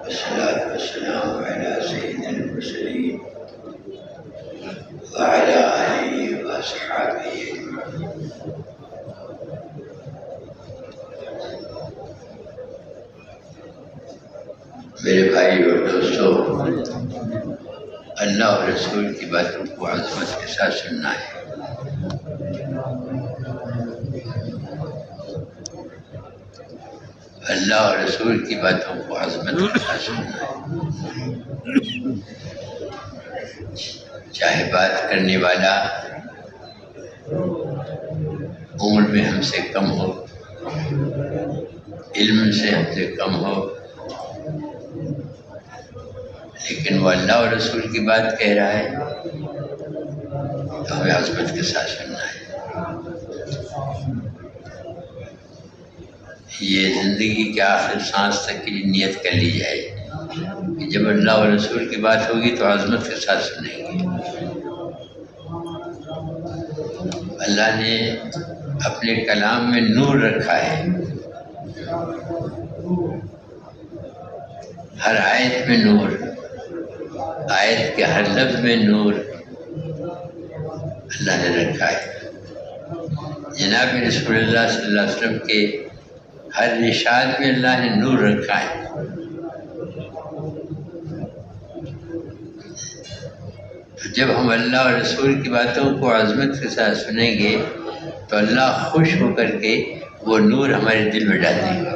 والصلاة والسلام على سيد المرسلين وعلى آله وأصحابه أجمعين. میرے بھائی اور دوستوں، اللہ اور رسول کی باتوں کو عظمت کے ساتھ سننا ہے۔ اللہ اور رسول کی باتوں کو عظمت کے ساتھ سننا ہے، چاہے بات کرنے والا عمر میں ہم سے کم ہو، علم سے ہم سے کم ہو، لیکن وہ اللہ اور رسول کی بات کہہ رہا ہے تو ہمیں عظمت کے ساتھ سننا ہے۔ یہ زندگی کے آخر سانس تک کی نیت کر لی جائے کہ جب اللہ اور رسول کی بات ہوگی تو عظمت کے ساتھ سنیں گے۔ اللہ نے اپنے کلام میں نور رکھا ہے، ہر آیت میں نور، آیت کے ہر لفظ میں نور اللہ نے رکھا ہے۔ جناب رسول اللہ صلی اللہ علیہ وسلم کے ہر ارشاد میں اللہ نے نور رکھا ہے۔ تو جب ہم اللہ اور رسول کی باتوں کو عظمت کے ساتھ سنیں گے تو اللہ خوش ہو کر کے وہ نور ہمارے دل میں ڈال دے گا۔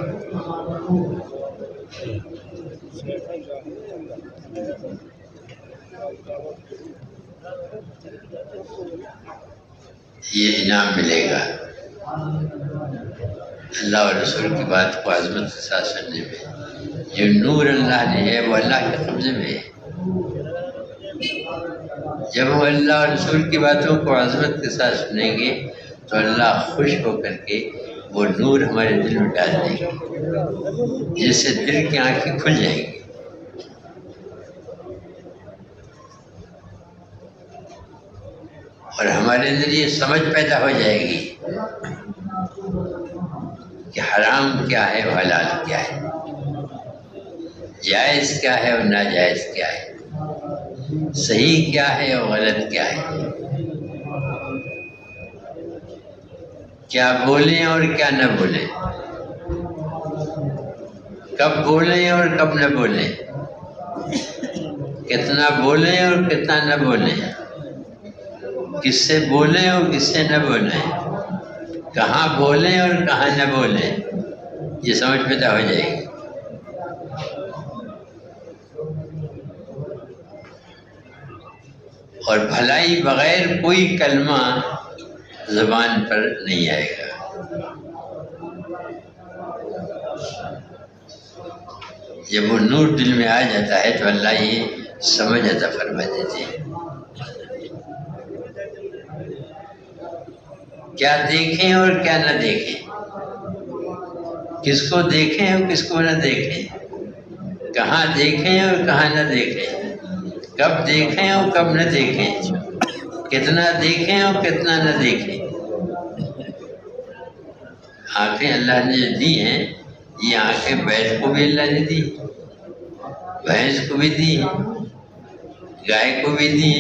یہ انعام ملے گا اللہ اور رسول کی بات کو عظمت کے ساتھ سننے میں۔ جو نور اللہ نے ہے وہ اللہ کے قبضے میں ہے۔ جب ہم اللہ اور رسول کی باتوں کو عظمت کے ساتھ سنیں گے تو اللہ خوش ہو کر کے وہ نور ہمارے دل میں ڈال دے گا، جس سے دل کی آنکھیں کھل جائیں گی۔ اور ہمارے اندر یہ سمجھ پیدا ہو جائے گی کہ حرام کیا ہے اور حلال کیا ہے، جائز کیا ہے اور ناجائز کیا ہے، صحیح کیا ہے اور غلط کیا ہے، کیا بولیں اور کیا نہ بولیں، کب بولیں اور کب نہ بولیں، کتنا بولیں اور کتنا نہ بولیں، کس سے بولیں اور کس سے نہ بولیں، کہاں بولیں اور کہاں نہ بولیں، یہ سمجھ پیدا ہو جائے گی۔ اور بھلائی بغیر کوئی کلمہ زبان پر نہیں آئے گا۔ جب وہ نور دل میں آ جاتا ہے تو اللہ یہ سمجھ عطا فرما دیتے ہیں۔ کیا دیکھیں اور کیا نہ دیکھیں، کس کو دیکھیں اور کس کو نہ دیکھیں، کہاں دیکھیں اور کہاں نہ دیکھیں، کب دیکھیں اور کب نہ دیکھیں، کتنا دیکھیں اور کتنا نہ دیکھیں۔ آنکھیں اللہ نے جو دی ہیں، یہ آنکھیں بیل کو بھی اللہ نے دی، بھینس کو بھی دی، گائے کو بھی دی،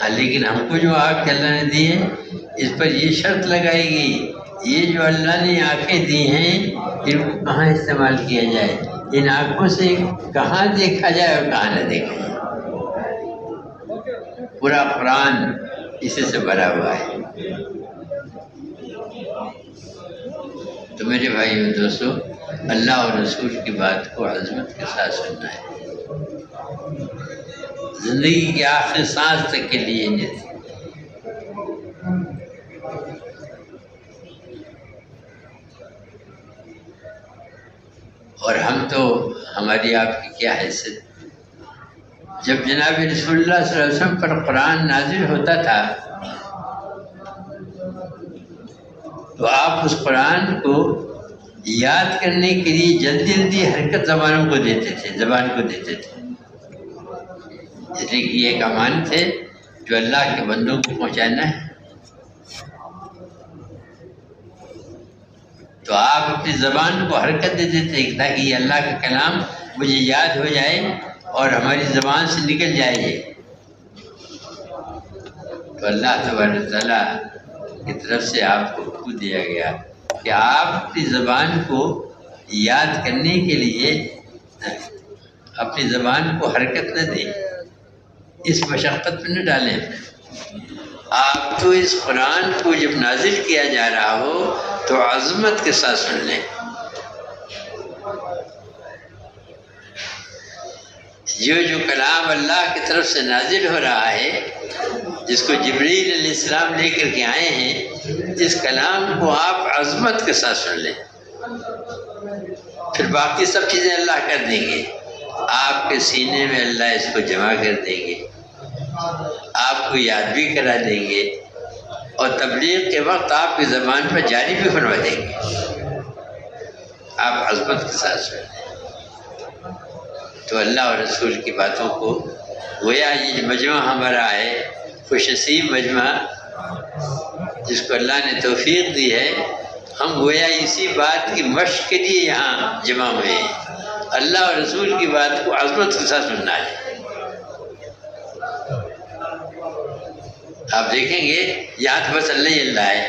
لیکن ہم کو جو آنکھ اللہ نے دی ہے اس پر یہ شرط لگائی گئی، یہ جو اللہ نے آنکھیں دی ہیں ان کو کہاں استعمال کیا جائے، ان آنکھوں سے کہاں دیکھا جائے اور کہاں نہ دیکھا جائے۔ پورا قرآن اسی سے بھرا ہوا ہے۔ تو میرے بھائی اور دوستو، اللہ اور رسول کی بات کو عظمت کے ساتھ سننا ہے، زندگی کے آخر سانس تک کے لیے نیت۔ اور ہم تو، ہماری آپ کی کیا حیثیت، جب جناب رسول اللہ صلی اللہ علیہ وسلم پر قرآن نازل ہوتا تھا تو آپ اس قرآن کو یاد کرنے کے لیے جلدی جلدی حرکت زبان کو دیتے تھے۔ جیسے کہ ایک امانت ہے جو اللہ کے بندوں کو پہنچانا ہے، تو آپ اپنی زبان کو حرکت دے دیتے تاکہ یہ اللہ کا کلام مجھے یاد ہو جائے اور ہماری زبان سے نکل جائے یہ۔ تو اللہ تبارک تعالیٰ کی طرف سے آپ کو حکم دیا گیا کہ آپ اپنی زبان کو یاد کرنے کے لیے اپنی زبان کو حرکت نہ دیں، اس مشقت میں نہ ڈالیں۔ آپ تو اس قرآن کو جب نازل کیا جا رہا ہو تو عظمت کے ساتھ سن لیں۔ جو کلام اللہ کی طرف سے نازل ہو رہا ہے، جس کو جبریل علیہ السلام لے کر کے آئے ہیں، اس کلام کو آپ عظمت کے ساتھ سن لیں، پھر باقی سب چیزیں اللہ کر دیں گے۔ آپ کے سینے میں اللہ اس کو جمع کر دیں گے، آپ کو یاد بھی کرا دیں گے، اور تبلیغ کے وقت آپ کی زبان پر جاری بھی فرما دیں گے۔ آپ عظمت کے ساتھ سن لیں۔ تو اللہ اور رسول کی باتوں کو گویا یہ مجمع ہمارا ہے، خوش نصیب مجمع جس کو اللہ نے توفیق دی ہے، ہم گویا اسی بات کی مشق کے لیے یہاں جمع ہوئے ہیں۔ اللہ اور رسول کی بات کو عظمت کے ساتھ سننا ہے۔ آپ دیکھیں گے یہاں تو بس اللہ ہی اللہ ہے،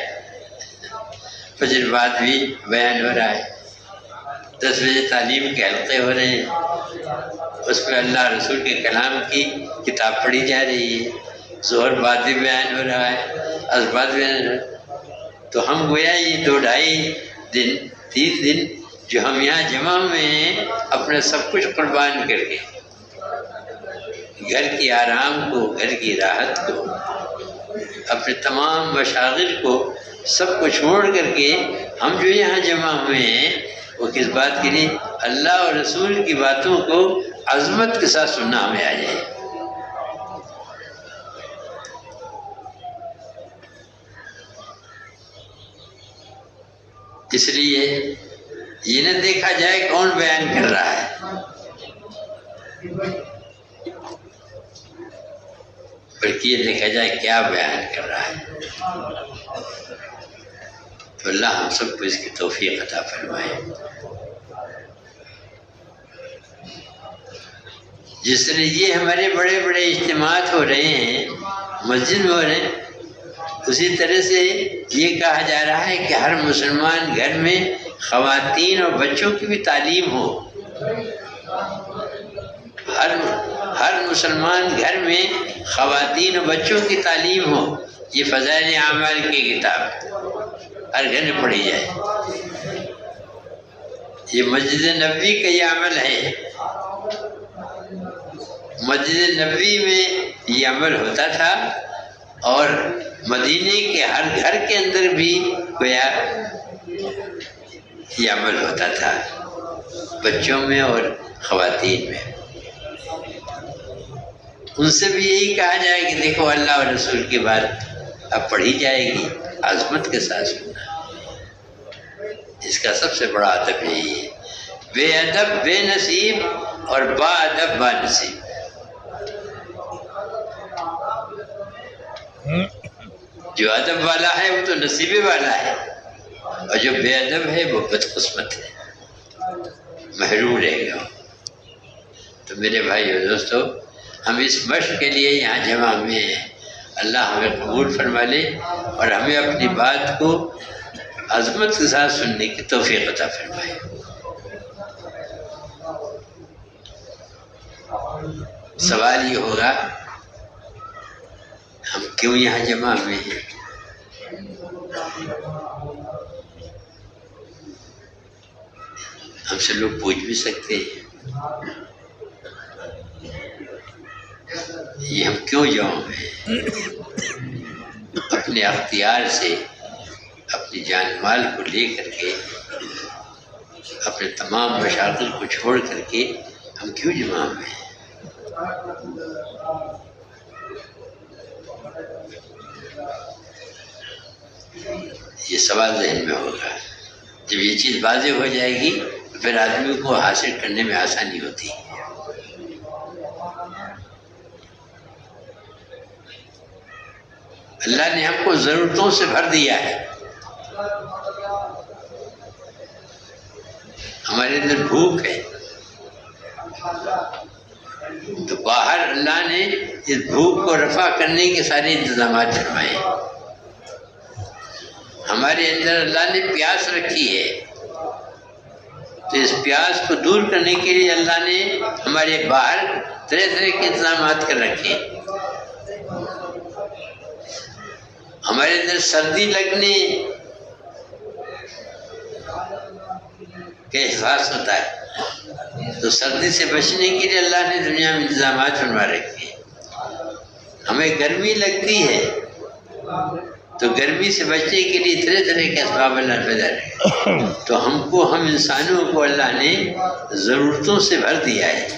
فجر بعد بھی بیان ہو رہا ہے، 10 بجے تعلیم کے حلقے ہو رہے ہیں، اس پہ اللہ رسول کے کلام کی کتاب پڑھی جا رہی ہے، ظہر بعد بھی بیان ہو رہا ہے، عصر بعد بیان ہو رہا ہے۔ تو ہم گویا یہ 2-2.5 دن 3 دن جو ہم یہاں جمع ہوئے ہیں، اپنا سب کچھ قربان کر کے، گھر کی آرام کو، گھر کی راحت کو، اپنے تمام مشاغل کو، سب کو چھوڑ کر کے ہم جو یہاں جمع ہوئے ہیں، وہ کس بات کے لیے؟ اللہ اور رسول کی باتوں کو عظمت کے ساتھ سننا ہمیں آ جائے۔ اس لیے یہ نہ دیکھا جائے کون بیان کر رہا ہے، بلکہ یہ دیکھا جائے کیا بیان کر رہا ہے۔ تو اللہ ہم سب کو اس کی توفیق عطا فرمائے۔ جس طرح یہ ہمارے بڑے بڑے اجتماعات ہو رہے ہیں، مسجد میں ہو رہے ہیں، اسی طرح سے یہ کہا جا رہا ہے کہ ہر مسلمان گھر میں خواتین اور بچوں کی بھی تعلیم ہو۔ ہر مسلمان گھر میں خواتین اور بچوں کی تعلیم ہو۔ یہ فضائل اعمال کی کتاب ہر گھر میں پڑھی جائے۔ یہ مسجد نبوی کا یہ عمل ہے۔ مسجد نبوی میں یہ عمل ہوتا تھا، اور مدینے کے ہر گھر کے اندر بھی گویا یہ عمل ہوتا تھا، بچوں میں اور خواتین میں۔ ان سے بھی یہی کہا جائے کہ دیکھو اللہ اور رسول کی بات اب پڑھی جائے گی، عظمت کے ساتھ سننا۔ اس کا سب سے بڑا ادب یہی ہے، بے ادب بے نصیب اور با ادب با نصیب۔ جو ادب والا ہے وہ تو نصیبے والا ہے، اور جو بے ادب ہے وہ بدقسمت ہے، محروم رہے گا۔ تو میرے بھائی اور دوستو، ہم اس مشق کے لیے یہاں جمع ہوئے ہیں۔ اللہ ہمیں قبول فرما لے اور ہمیں اپنی بات کو عظمت کے ساتھ سننے کی توفیق عطا فرمائے۔ سوال یہ ہوگا ہم کیوں یہاں جمع ہوئے ہیں؟ ہم سے لوگ پوچھ بھی سکتے ہیں یہ ہم کیوں جمع ہوئے ہیں؟ اپنے اختیار سے اپنی جان مال کو لے کر کے، اپنے تمام مشاغل کو چھوڑ کر کے ہم کیوں جمع ہوئے ہیں؟ یہ سوال ذہن میں ہوگا۔ جب یہ چیز واضح ہو جائے گی تو پھر آدمی کو حاصل کرنے میں آسانی ہوتی ہے۔ اللہ نے ہم کو ضرورتوں سے بھر دیا ہے، ہمارے اندر بھوک ہے، تو باہر اللہ نے اس بھوک کو رفع کرنے کے سارے انتظامات فرمائے۔ ہمارے اندر اللہ نے پیاس رکھی ہے، تو اس پیاس کو دور کرنے کے لیے اللہ نے ہمارے باہر طرح طرح کے انتظامات کر رکھے۔ ہمارے اندر سردی لگنے کا احساس ہوتا ہے، تو سردی سے بچنے کے لیے اللہ نے دنیا میں انتظامات فرما رکھے ہیں۔ ہمیں گرمی لگتی ہے، تو گرمی سے بچنے کے لیے طرح طرح کے اسباب اللہ پیدا رکھے۔ تو ہم انسانوں کو اللہ نے ضرورتوں سے بھر دیا ہے،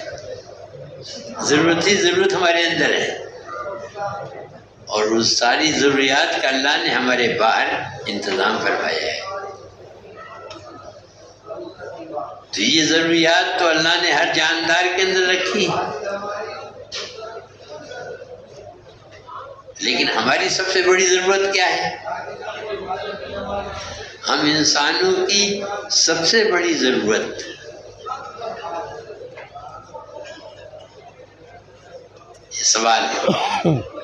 ضرورت ہمارے اندر ہے، اور اس ساری ضروریات کا اللہ نے ہمارے باہر انتظام فرمایا ہے۔ تو یہ ضروریات تو اللہ نے ہر جاندار کے اندر رکھی، لیکن ہماری سب سے بڑی ضرورت کیا ہے؟ ہم انسانوں کی سب سے بڑی ضرورت یہ سوال ہے،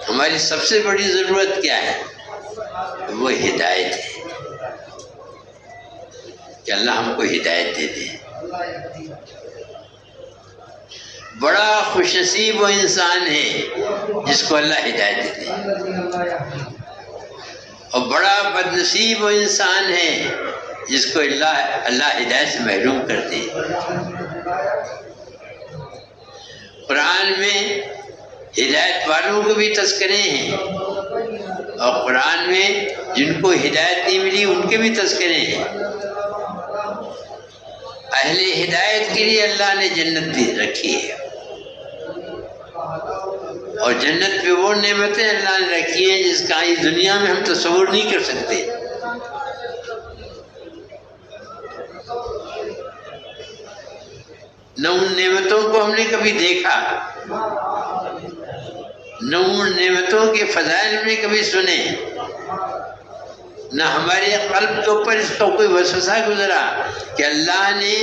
ہماری سب سے بڑی ضرورت کیا ہے؟ وہ ہدایت ہے، کہ اللہ ہم کو ہدایت دے دے۔ بڑا خوش نصیب وہ انسان ہے جس کو اللہ ہدایت دے دے، اور بڑا بد نصیب وہ انسان ہے جس کو اللہ ہدایت سے محروم کر دے۔ قرآن میں ہدایت والوں کو بھی تذکرے ہیں، اور قرآن میں جن کو ہدایت نہیں ملی ان کے بھی تذکرے ہیں۔ اہل ہدایت کے لیے اللہ نے جنت بھی رکھی ہے، اور جنت پہ وہ نعمتیں اللہ نے رکھی ہیں جس کا اس دنیا میں ہم تصور نہیں کر سکتے۔ نہ ان نعمتوں کو ہم نے کبھی دیکھا، نہ ان نعمتوں کے فضائل ہم نے کبھی سنے، نہ ہمارے قلب کے اوپر اس کا کوئی وسوسہ گزرا کہ اللہ نے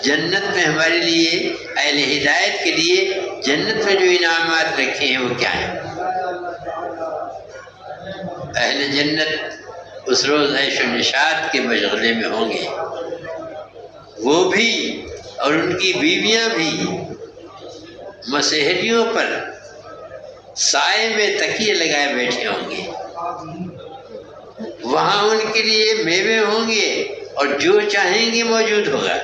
جنت میں ہمارے لیے، اہل ہدایت کے لیے جنت میں جو انعامات رکھے ہیں وہ کیا ہیں۔ اہل جنت اس روز عیش و نشاط کے مشغلے میں ہوں گے، وہ بھی اور ان کی بیویاں بھی مسحریوں پر سائے میں تکیے لگائے بیٹھے ہوں گے۔ وہاں ان کے لیے میوے ہوں گے اور جو چاہیں گے موجود ہوگا،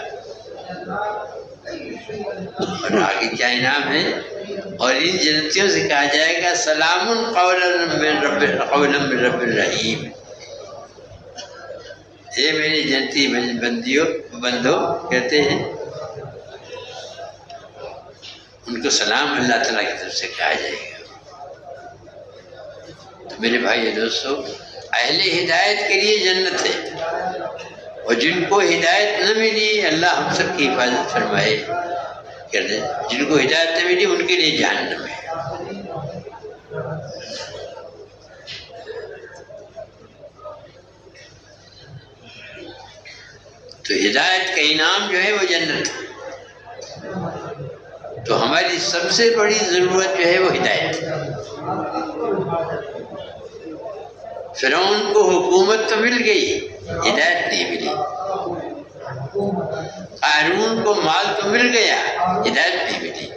اور آگے کیا انعام ہے؟ اور ان جنتیوں سے کہا جائے گا سلام قولا من رب الرحیم، اے میرے جنتی بندو کہتے ہیں، ان کو سلام اللہ تعالیٰ کی طرف سے کہا جائے گا۔ تو میرے بھائی دوستو، اہل ہدایت کے لیے جنت ہے، اور جن کو ہدایت نہ ملی اللہ ہم سب کی حفاظت فرمائے، جن کو ہدایت نہ ملی ان کے لیے جہنم ہے۔ تو ہدایت کا انعام جو ہے وہ جنت ہے۔ تو ہماری سب سے بڑی ضرورت جو ہے وہ ہدایت ہے۔ فرعون کو حکومت تو مل گئی، ہدایت نہیں ملی۔ قارون کو مال تو مل گیا، ہدایت نہیں ملی۔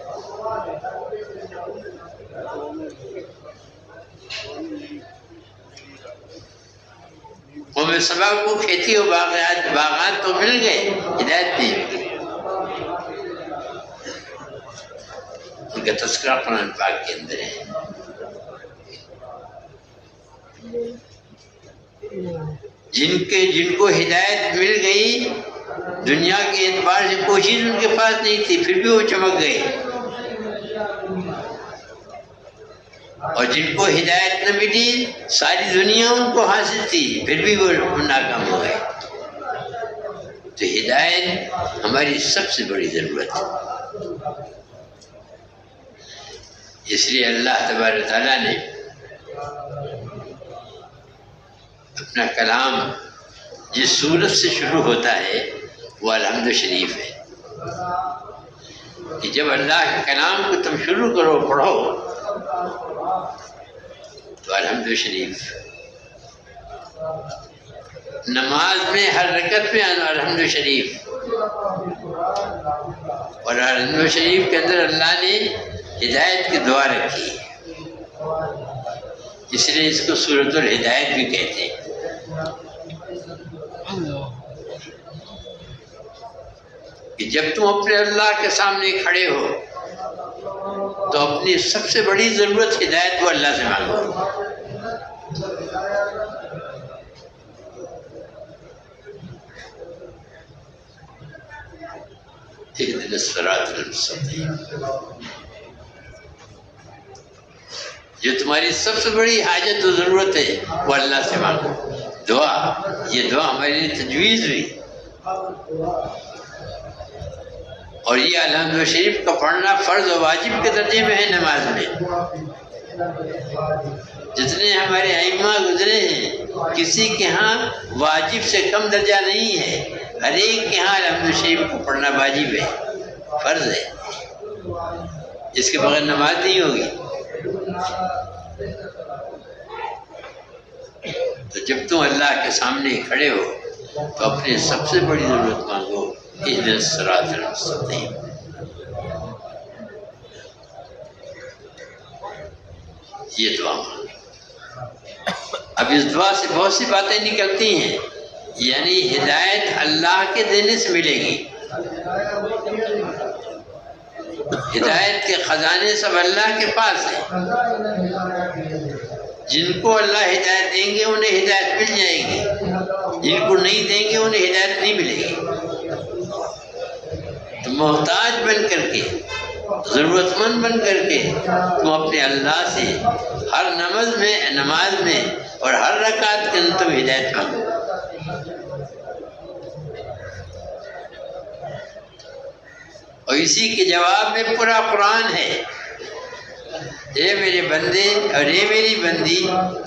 قوم سبا کو کھیتی و باغات تو مل گئے، ہدایت نہیں ملی۔ ان کا تذکرہ قرآن پاک کے اندر ہے۔ جن کو ہدایت مل گئی، دنیا کے اعتبار سے کوئی چیز ان کے پاس نہیں تھی، پھر بھی وہ چمک گئے، اور جن کو ہدایت نہ ملی ساری دنیا ان کو حاصل تھی، پھر بھی وہ ناکام ہو گئے۔ تو ہدایت ہماری سب سے بڑی ضرورت ہے۔ اس لیے اللہ تبارک تعالیٰ نے اپنا کلام جس سورت سے شروع ہوتا ہے وہ الحمد شریف ہے کہ جب اللہ کے کلام کو تم شروع کرو پڑھو تو الحمد شریف، نماز میں ہر رکعت میں الحمد شریف، اور الحمد شریف کے اندر اللہ نے ہدایت کی دعا رکھی ہے، اس لیے اس کو سورۃ الہدایت بھی کہتے ہیں۔ کہ جب تم اپنے اللہ کے سامنے کھڑے ہو تو اپنی سب سے بڑی ضرورت ہدایت کو اللہ سے مانگو۔ اهدنا الصراط المستقیم، جو تمہاری سب سے بڑی حاجت و ضرورت ہے وہ اللہ سے مانگو۔ دعا، یہ دعا ہمارے لیے تجویز ہوئی، اور یہ الحمد شریف کا پڑھنا فرض و واجب کے درجے میں ہے نماز میں۔ جتنے ہمارے ائمہ گزرے ہیں کسی کے ہاں واجب سے کم درجہ نہیں ہے، ہر ایک کے ہاں الحمد شریف کو پڑھنا واجب ہے، فرض ہے، اس کے بغیر نماز نہیں ہوگی۔ تو جب تم اللہ کے سامنے کھڑے ہو تو اپنی سب سے بڑی ضرورت مانگو، اهدنا الصراط المستقیم۔ یہ دعا مانگو۔ اب اس دعا سے بہت سی باتیں نکلتی ہیں، یعنی ہدایت اللہ کے دینے سے ملے گی، ہدایت کے خزانے سب اللہ کے پاس ہیں، جن کو اللہ ہدایت دیں گے انہیں ہدایت مل جائے گی، جن کو نہیں دیں گے انہیں ہدایت نہیں ملے گی۔ تو محتاج بن کر کے، ضرورت مند بن کر کے تم اپنے اللہ سے ہر نماز میں اور ہر رکعت کے اندر تم ہدایت مانگو۔ اور اسی کے جواب میں پورا قرآن ہے، اے میرے بندے اور اے میری بندی،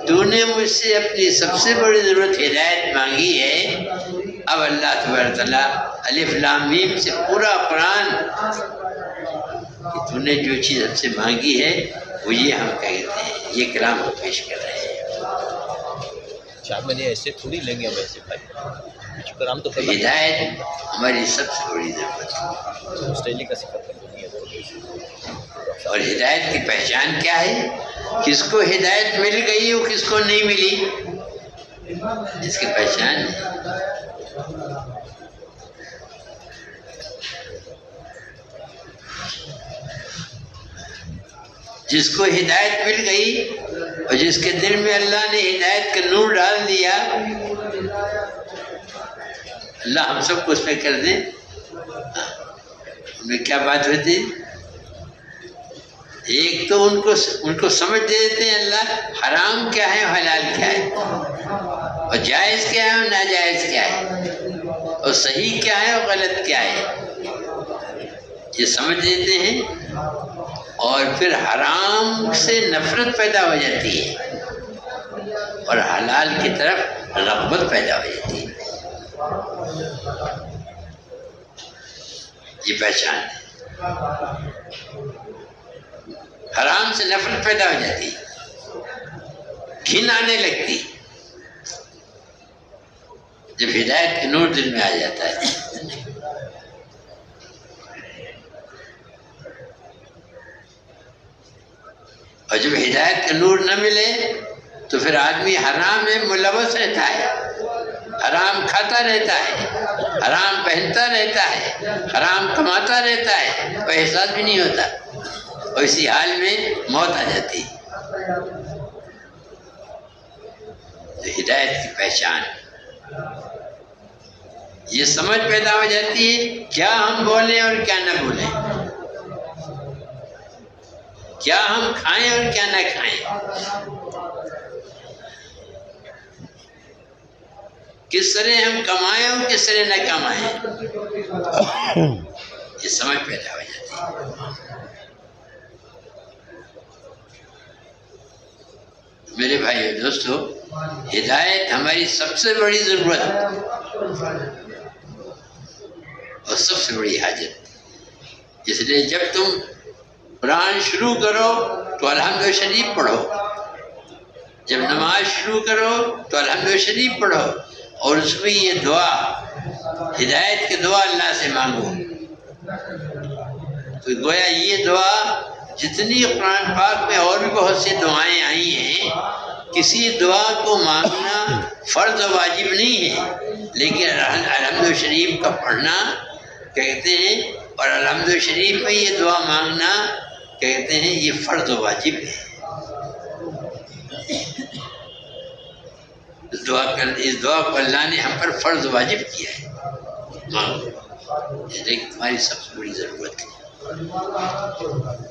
تو نے مجھ سے اپنی سب سے بڑی ضرورت ہدایت مانگی ہے، اب اللہ تبارک تعالیٰ الف لام میم سے پورا قرآن کہ تو نے جو چیز ہم سے مانگی ہے وہ یہ ہم کہتے ہیں، یہ کلام ہم پیش کر رہے ہیں۔ میں نے ایسے تھوڑی لیں گے ہم ایسے بھائی کرام تو ہدایت ہماری سب سے بڑی ضرورت ہے، آسٹریلیا کا سفر کر دیں گے۔ اور ہدایت کی پہچان کیا ہے؟ کس کو ہدایت مل گئی اور کس کو نہیں ملی، اس کی پہچان ہے۔ جس کو ہدایت مل گئی اور جس کے دل میں اللہ نے ہدایت کا نور ڈال دیا، اللہ ہم سب کو اس پہ کر دے۔ میں کیا بات ہوتی، ایک تو ان کو سمجھ دے دیتے ہیں اللہ حرام کیا ہے حلال کیا ہے، اور جائز کیا ہے اور ناجائز کیا ہے، اور صحیح کیا ہے اور غلط کیا ہے، یہ سمجھ دیتے ہیں، اور پھر حرام سے نفرت پیدا ہو جاتی ہے اور حلال کی طرف رغبت پیدا ہو جاتی ہے۔ یہ پہچان ہے، حرام سے نفرت پیدا ہو جاتی، گھن آنے لگتی جب ہدایت کے نور دل میں آ جاتا ہے۔ اور جب ہدایت کا نور نہ ملے تو پھر آدمی حرام میں ملوث رہتا ہے، حرام کھاتا رہتا ہے، حرام پہنتا رہتا ہے، حرام کماتا رہتا ہے، کوئی احساس بھی نہیں ہوتا، اور اسی حال میں موت آ جاتی۔ تو ہدایت کی پہچان یہ سمجھ پیدا ہو جاتی ہے کیا ہم بولیں اور کیا نہ بولیں، کیا ہم کھائیں اور کیا نہ کھائیں، کس طرح ہم کمائیں اور کس طرح نہ کمائیں، یہ سمجھ پیدا ہو جاتی ہے۔ میرے بھائی اور دوستو، ہدایت ہماری سب سے بڑی ضرورت، اور سب سے بڑی حاجت۔ اس لیے جب تم قرآن شروع کرو تو الحمد شریف پڑھو، جب نماز شروع کرو تو الحمد شریف پڑھو، اور اس میں یہ دعا، ہدایت کی دعا اللہ سے مانگو۔ تو گویا یہ دعا جتنی قرآن پاک میں اور بھی بہت سی دعائیں آئی ہیں، کسی دعا کو مانگنا فرض و واجب نہیں ہے، لیکن الحمد شریف کا پڑھنا کہتے ہیں، اور الحمد شریف میں یہ دعا مانگنا کہتے ہیں یہ فرض و واجب ہے۔ اس دعا کو اللہ نے ہم پر فرض و واجب کیا ہے، مانگو، لیکن تمہاری سب سے بڑی ضرورت ہے۔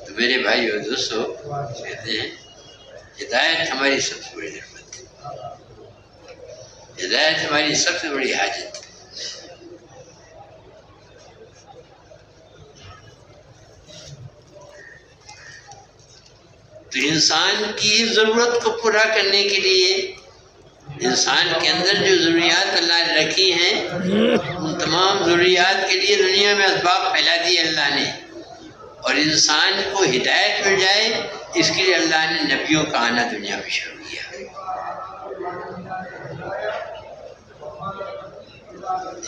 تو میرے بھائی اور دوستو، کہتے ہیں ہدایت ہماری سب سے بڑی ضرورت ہے، ہدایت ہماری سب سے بڑی حاجت ہے۔ تو انسان کی ضرورت کو پورا کرنے کے لیے، انسان کے اندر جو ضروریات اللہ نے رکھی ہیں، ان تمام ضروریات کے لیے دنیا میں اسباب پھیلا دیے اللہ نے، اور انسان کو ہدایت مل جائے اس کے لیے اللہ نے نبیوں کا آنا دنیا میں شروع کیا۔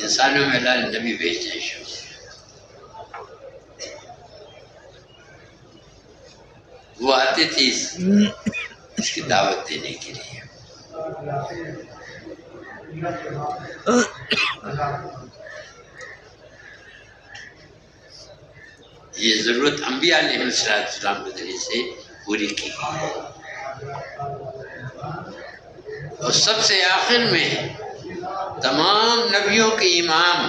انسانوں میں اللہ نے نبی بھیجنے شروع کیا۔ وہ آتے تھے اس کی دعوت دینے کے لیے۔ یہ ضرورت انبیاء علیہ السلام کے ذریعے سے پوری کی گئی ہے، اور سب سے آخر میں تمام نبیوں کے امام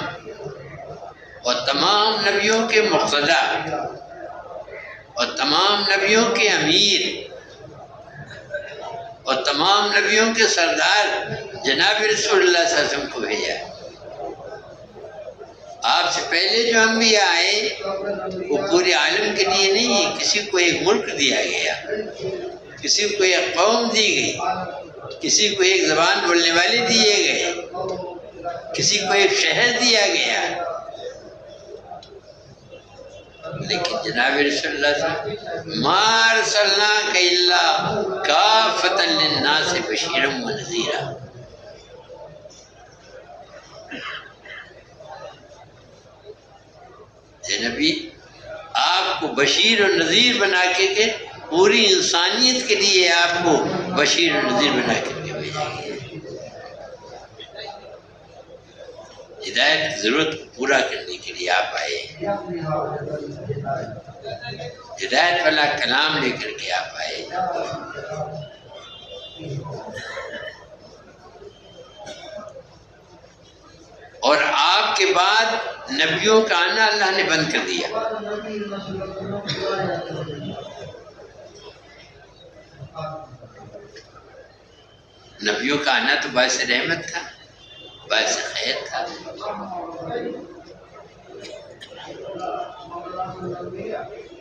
اور تمام نبیوں کے مقتدا اور تمام نبیوں کے امیر اور تمام نبیوں کے سردار جناب رسول اللہ صلی اللہ علیہ وسلم کو بھیجا۔ آپ سے پہلے جو انبیاء آئے وہ پورے عالم کے لیے نہیں، کسی کو ایک ملک دیا گیا، کسی کو ایک قوم دی گئی، کسی کو ایک زبان بولنے والے دیے گئے، کسی کو ایک شہر دیا گیا، لیکن جناب رسول اللہ صلی اللہ علیہ وسلم ما ارسلناک الا کافۃ للناس بشیرا ونذیرا۔ اے نبی، آپ کو بشیر و نذیر بنا کے پوری انسانیت کے لیے آپ کو بشیر و نذیر بنا کر کے بھیجا گیا۔ ہدایت کی ضرورت کو پورا کرنے کے لیے آپ آئے، ہدایت والا کلام لے کر کے آپ آئے۔ اور آپ کے بعد نبیوں کا آنا اللہ نے بند کر دیا۔ نبیوں کا آنا تو باعث رحمت تھا، باعث خیر تھا،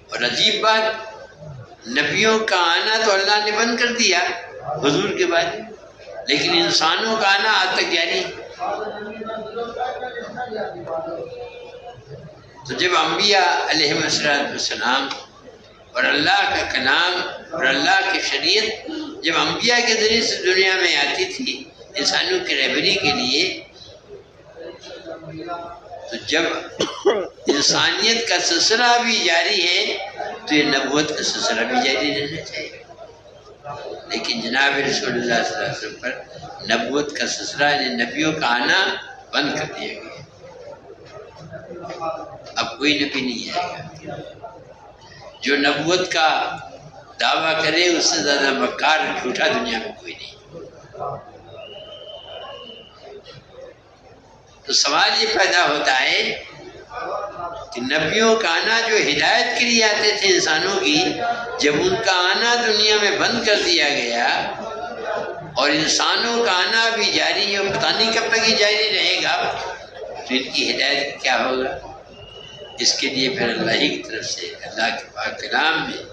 اور عجیب بات، نبیوں کا آنا تو اللہ نے بند کر دیا حضور کے بعد، لیکن انسانوں کا آنا آج تک جاری۔ تو جب انبیاء علیہ السلام اور اللہ کا کلام اور اللہ کی شریعت جب انبیاء کے ذریعے سے دنیا میں آتی تھی انسانوں کی رہبری کے لیے، تو جب انسانیت کا سلسلہ بھی جاری ہے تو یہ نبوت کا سلسلہ بھی جاری رہنا چاہیے، لیکن جناب رسول اللہ صلی اللہ علیہ وسلم پر نبوت کا سلسلہ یعنی نبیوں کا آنا بند کر دیا گیا۔ اب کوئی نبی نہیں آئے گا جو نبوت کا دعویٰ کرے، اس سے زیادہ مکار جھوٹا دنیا میں کوئی نہیں۔ تو سوال یہ پیدا ہوتا ہے کہ نبیوں کا آنا جو ہدایت کے لیے آتے تھے انسانوں کی، جب ان کا آنا دنیا میں بند کر دیا گیا اور انسانوں کا آنا بھی جاری ہے، پتہ نہیں کب تک یہ جاری رہے گا، تو ان کی ہدایت کیا ہوگا؟ اس کے لیے پھر اللہ ہی کی طرف سے اللہ کے پاک کلام میں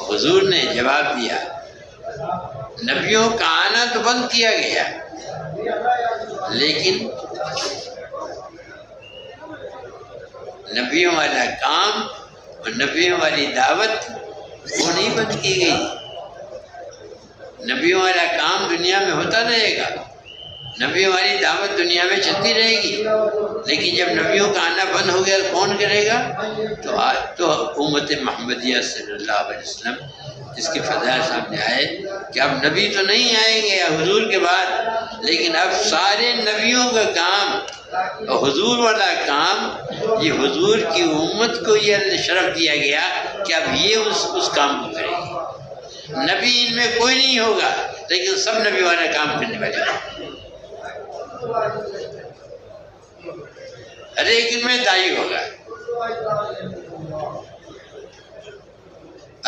حضور نے جواب دیا، نبیوں کا آنا تو بند کیا گیا، لیکن نبیوں والا کام اور نبیوں والی دعوت وہ نہیں بند کی گئی۔ نبیوں والا کام دنیا میں ہوتا رہے گا، نبیوں والی دعوت دنیا میں چلتی رہے گی، لیکن جب نبیوں کا آنا بند ہو گیا کون کرے گا؟ تو آج تو امت محمدیہ صلی اللہ علیہ وسلم جس کے فضائل سامنے آئے کہ اب نبی تو نہیں آئیں گے حضور کے بعد، لیکن اب سارے نبیوں کا کام اور حضور والا کام، یہ حضور کی امت کو یہ شرف دیا گیا کہ اب یہ اس کام کو کرے گی۔ نبی ان میں کوئی نہیں ہوگا، لیکن سب نبی والا کام کرنے والے ہیں۔ ہر ایک ان میں داعی ہوگا،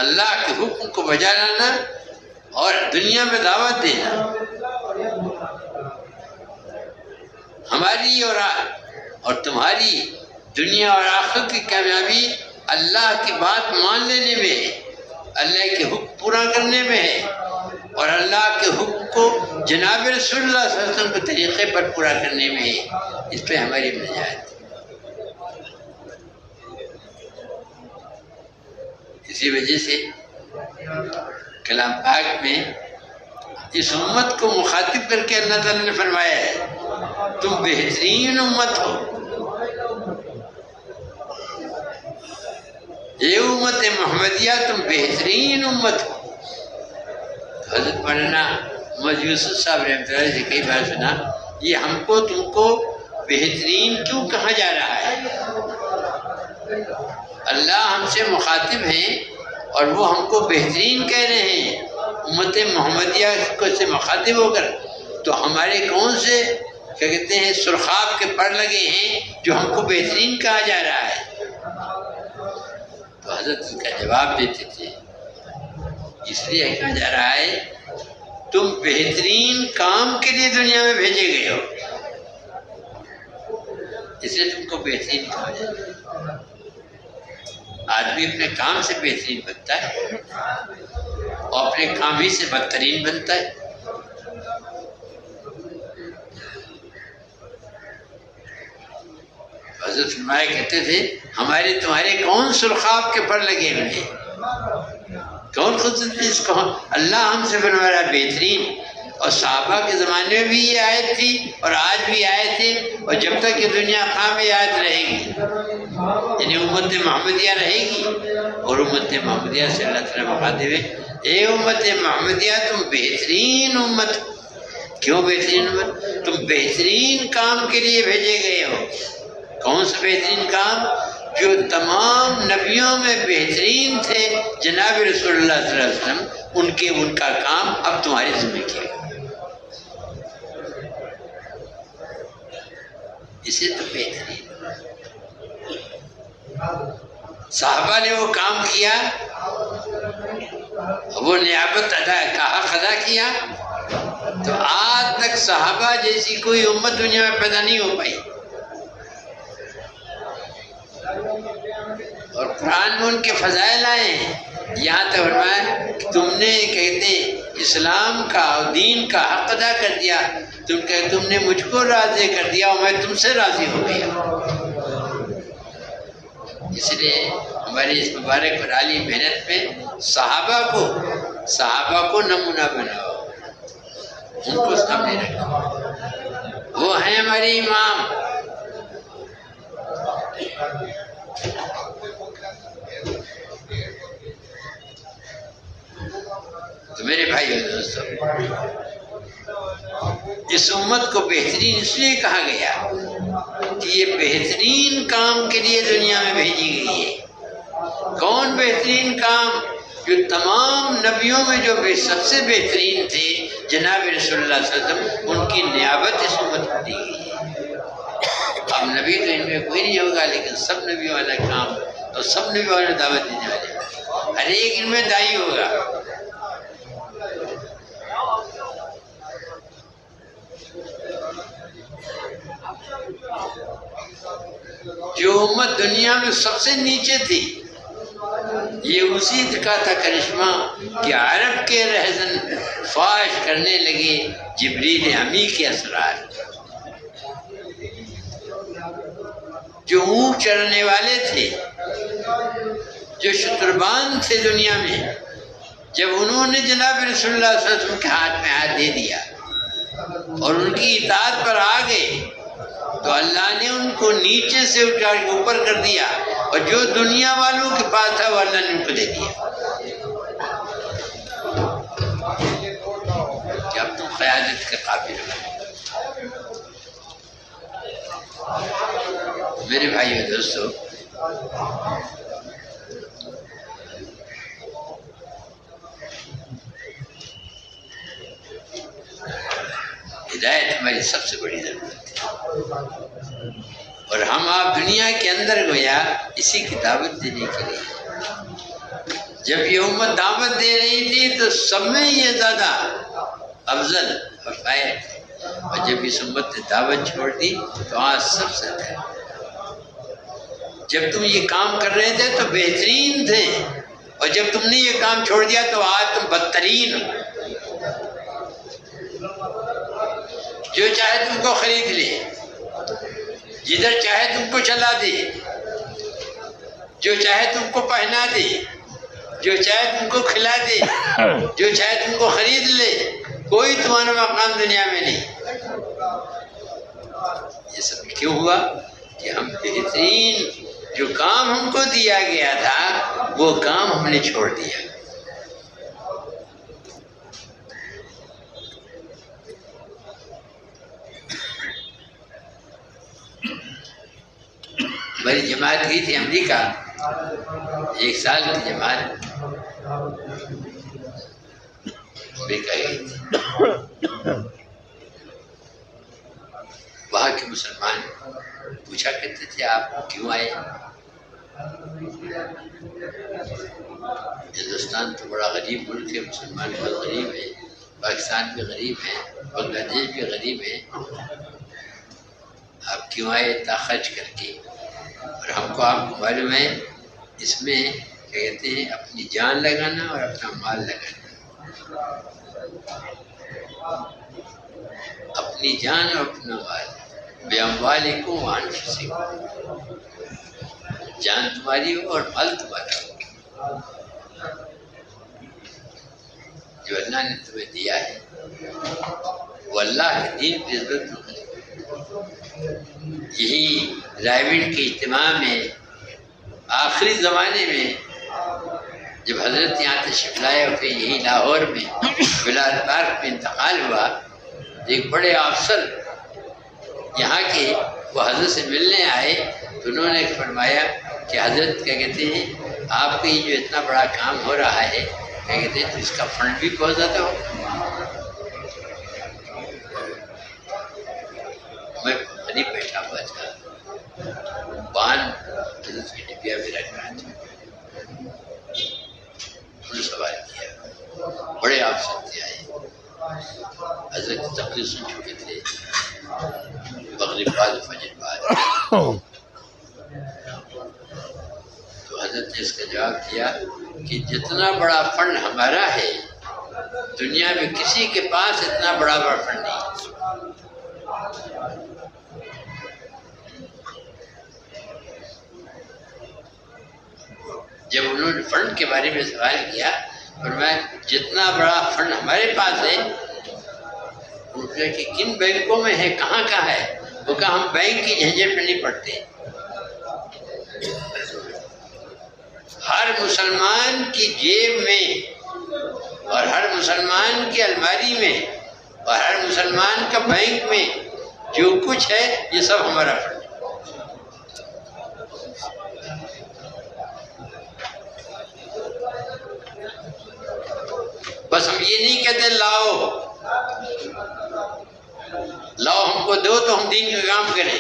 اللہ کے حکم کو بجا لانا اور دنیا میں دعوت دینا۔ ہماری اور تمہاری دنیا اور آخرت کی کامیابی اللہ کی بات مان لینے میں ہے، اللہ کے حکم پورا کرنے میں ہے، اور اللہ کے حکم کو جناب رسول اللہ صلی اللہ علیہ وسلم کے طریقے پر پورا کرنے میں ہے۔ اس پہ ہماری نجات۔ اسی وجہ سے کلام پاک میں اس امت کو مخاطب کر کے اللہ تعالیٰ نے فرمایا ہے تم بہترین امت ہو۔ یہ امت محمدیہ تم بہترین امت ہو۔ حضرت مولانا محمد یوسف صاحب رحمۃ اللہ علیہ سے کئی بار سنا، یہ ہم کو تم کو بہترین کیوں کہا جا رہا ہے؟ اللہ ہم سے مخاطب ہیں اور وہ ہم کو بہترین کہہ رہے ہیں امت محمدیہ کو سے مخاطب ہو کر، تو ہمارے کون سے کیا کہتے ہیں سرخاب کے پر لگے ہیں جو ہم کو بہترین کہا جا رہا ہے؟ تو حضرت اس کا جواب دیتے تھے اس لیے کہا جا رہا ہے تم بہترین کام کے لیے دنیا میں بھیجے گئے ہو، اس لیے تم کو بہترین کہا جاتا ہے۔ آدمی اپنے کام سے بہترین بنتا ہے اور اپنے کام ہی سے بدترین بنتا ہے۔ حضرت فرمایا کہتے تھے ہمارے تمہارے کون سرخاب کے پر لگے ہوئے ہیں، کون خود اس کو اللہ ہم سے فرما رہا بہترین۔ اور صحابہ کے زمانے میں بھی یہ آیت تھی اور آج بھی آیت ہے، اور جب تک یہ دنیا قائم ہے یہ آیت رہے گی، یعنی امت محمدیہ رہے گی۔ اور امت محمدیہ سے اللہ تعالیٰ مخاطب ہے اے امت محمدیہ تم بہترین امت۔ کیوں بہترین امت؟ تم بہترین کام کے لیے بھیجے گئے ہو۔ کون سا بہترین کام؟ جو تمام نبیوں میں بہترین تھے جناب رسول اللہ صلی اللہ علیہ وسلم، ان کا کام اب تمہارے ذمہ کیا گیا، اسے تو بہترین۔ صحابہ نے وہ کام کیا، وہ نیابت کا حق ادا کیا، تو آج تک صحابہ جیسی کوئی امت دنیا میں پیدا نہیں ہو پائی۔ اور قرآن میں ان کے فضائل آئے ہیں، یہاں تک فرمایا کہ تم نے کہتے اسلام کا اور دین کا حق ادا کر دیا، تم نے مجھ کو راضی کر دیا اور میں تم سے راضی ہو گیا۔ اس لیے ہماری اس مبارک اور عالی محنت میں صحابہ کو نمونہ بناؤ، ان کو سامنے رکھو، وہ ہیں ہمارے امام۔ تو میرے بھائی اور دوستوں، اس امت کو بہترین اس لیے کہا گیا کہ یہ بہترین کام کے لیے دنیا میں بھیجی گئی ہے۔ کون بہترین کام؟ جو تمام نبیوں میں جو سب سے بہترین تھے جناب رسول اللہ صلی اللہ علیہ وسلم، ان کی نیابت اس امت کو دی گئی ہے۔ اب نبی تو ان میں کوئی نہیں ہوگا، لیکن سب نبیوں والا کام اور سب نبیوں والا دعوت دینے والے، ہر ایک ان میں داعی ہوگا۔ جو امت دنیا میں سب سے نیچے تھی، یہ اسی کا تھا کرشمہ کہ عرب کے رہزن فاش کرنے لگے جبریل امی کے اسرار۔ جو اونٹ چرنے والے تھے، جو شتربان تھے دنیا میں، جب انہوں نے جناب رسول اللہ صلی اللہ علیہ وسلم کے ہاتھ میں ہاتھ دے دیا اور ان کی اطاعت پر آ گئے، تو اللہ نے ان کو نیچے سے اٹھا کے اوپر کر دیا، اور جو دنیا والوں کے پاس تھا وہ اللہ نے ان کو دے دیا کہ اب تم قیادت کے قابل ہو۔ میرے بھائی و دوستو، ہدایت ہماری سب سے بڑی ضرورت ہے، اور ہم آپ دنیا کے اندر گویا اسی کی دعوت دینے کے لیے۔ جب یہ امت دعوت دے رہی تھی تو سب میں یہ زیادہ افضل اور فائد تھے، اور جب اس امت نے دعوت چھوڑ دی تو آج سب سے ہے۔ جب تم یہ کام کر رہے تھے تو بہترین تھے، اور جب تم نے یہ کام چھوڑ دیا تو آج تم بدترین ہو۔ جو چاہے تم کو خرید لے، جدھر چاہے تم کو چلا دے، جو چاہے تم کو پہنا دے، جو چاہے تم کو کھلا دے، جو چاہے تم کو خرید لے، کوئی تمہارا مقام دنیا میں نہیں۔ یہ سب کیوں ہوا؟ کہ ہم بہترین جو کام ہم کو دیا گیا تھا وہ کام ہم نے چھوڑ دیا۔ ہماری جماعت گئی تھی امریکہ، 1 سال کی جماعت امریکہ گئی تھی۔ وہاں کے مسلمان پوچھا کرتے تھے آپ کیوں آئے؟ ہندوستان تو بڑا غریب ملک ہے، مسلمان بہت غریب ہے، پاکستان بھی غریب ہے، بنگلہ دیش بھی غریب ہے، آپ کیوں آئے اتنا خرچ کر کے؟ اور ہم کو آپ کو معلوم ہے اس میں کیا کہتے ہیں اپنی جان لگانا اور اپنا مال لگانا، اپنی جان اور اپنا مال، بے اموالکم وانفسکم، جان تمہاری ہو اور مال تمہارا ہو، جو اللہ نے تمہیں دیا ہے وہ اللہ کے دین کی عزت میں۔ یہی رائے کے اجتماع میں آخری زمانے میں جب حضرت یہاں تشریف لائے اور پھر یہی لاہور میں بلال پارک میں انتقال ہوا، ایک بڑے افسر یہاں کے وہ حضرت سے ملنے آئے تو انہوں نے فرمایا کہ حضرت کیا کہتے ہیں آپ کا یہ جو اتنا بڑا کام ہو رہا ہے کیا کہتے ہیں تو اس کا فنڈ بھی بہت زیادہ ہو۔ میں قریب بیٹھا ہوا تھا، بان حضرت کی ڈبیا بھی رکھ رہا تھا، انہوں نے سوال کیا، بڑے افسر تھے آئے، حضرت کی تقریر سن چکے تھے مغرب بعد فجر بعد، تو حضرت نے اس کا جواب دیا کہ جتنا بڑا فنڈ ہمارا ہے دنیا میں کسی کے پاس اتنا بڑا فنڈ نہیں۔ جب انہوں نے فنڈ کے بارے میں سوال کیا اور میں جتنا بڑا فنڈ ہمارے پاس ہے، پوچھا کہ کن بینکوں میں ہے، کہاں کا ہے؟ وہ کہا ہم بینک کی جھنجھٹ میں نہیں پڑتے، ہر مسلمان کی جیب میں اور ہر مسلمان کی الماری میں اور ہر مسلمان کا بینک میں جو کچھ ہے یہ سب ہمارا فنڈ ہے۔ بس ہم یہ نہیں کہتے لاؤ ہم کو دو تو ہم دین کا کام کریں،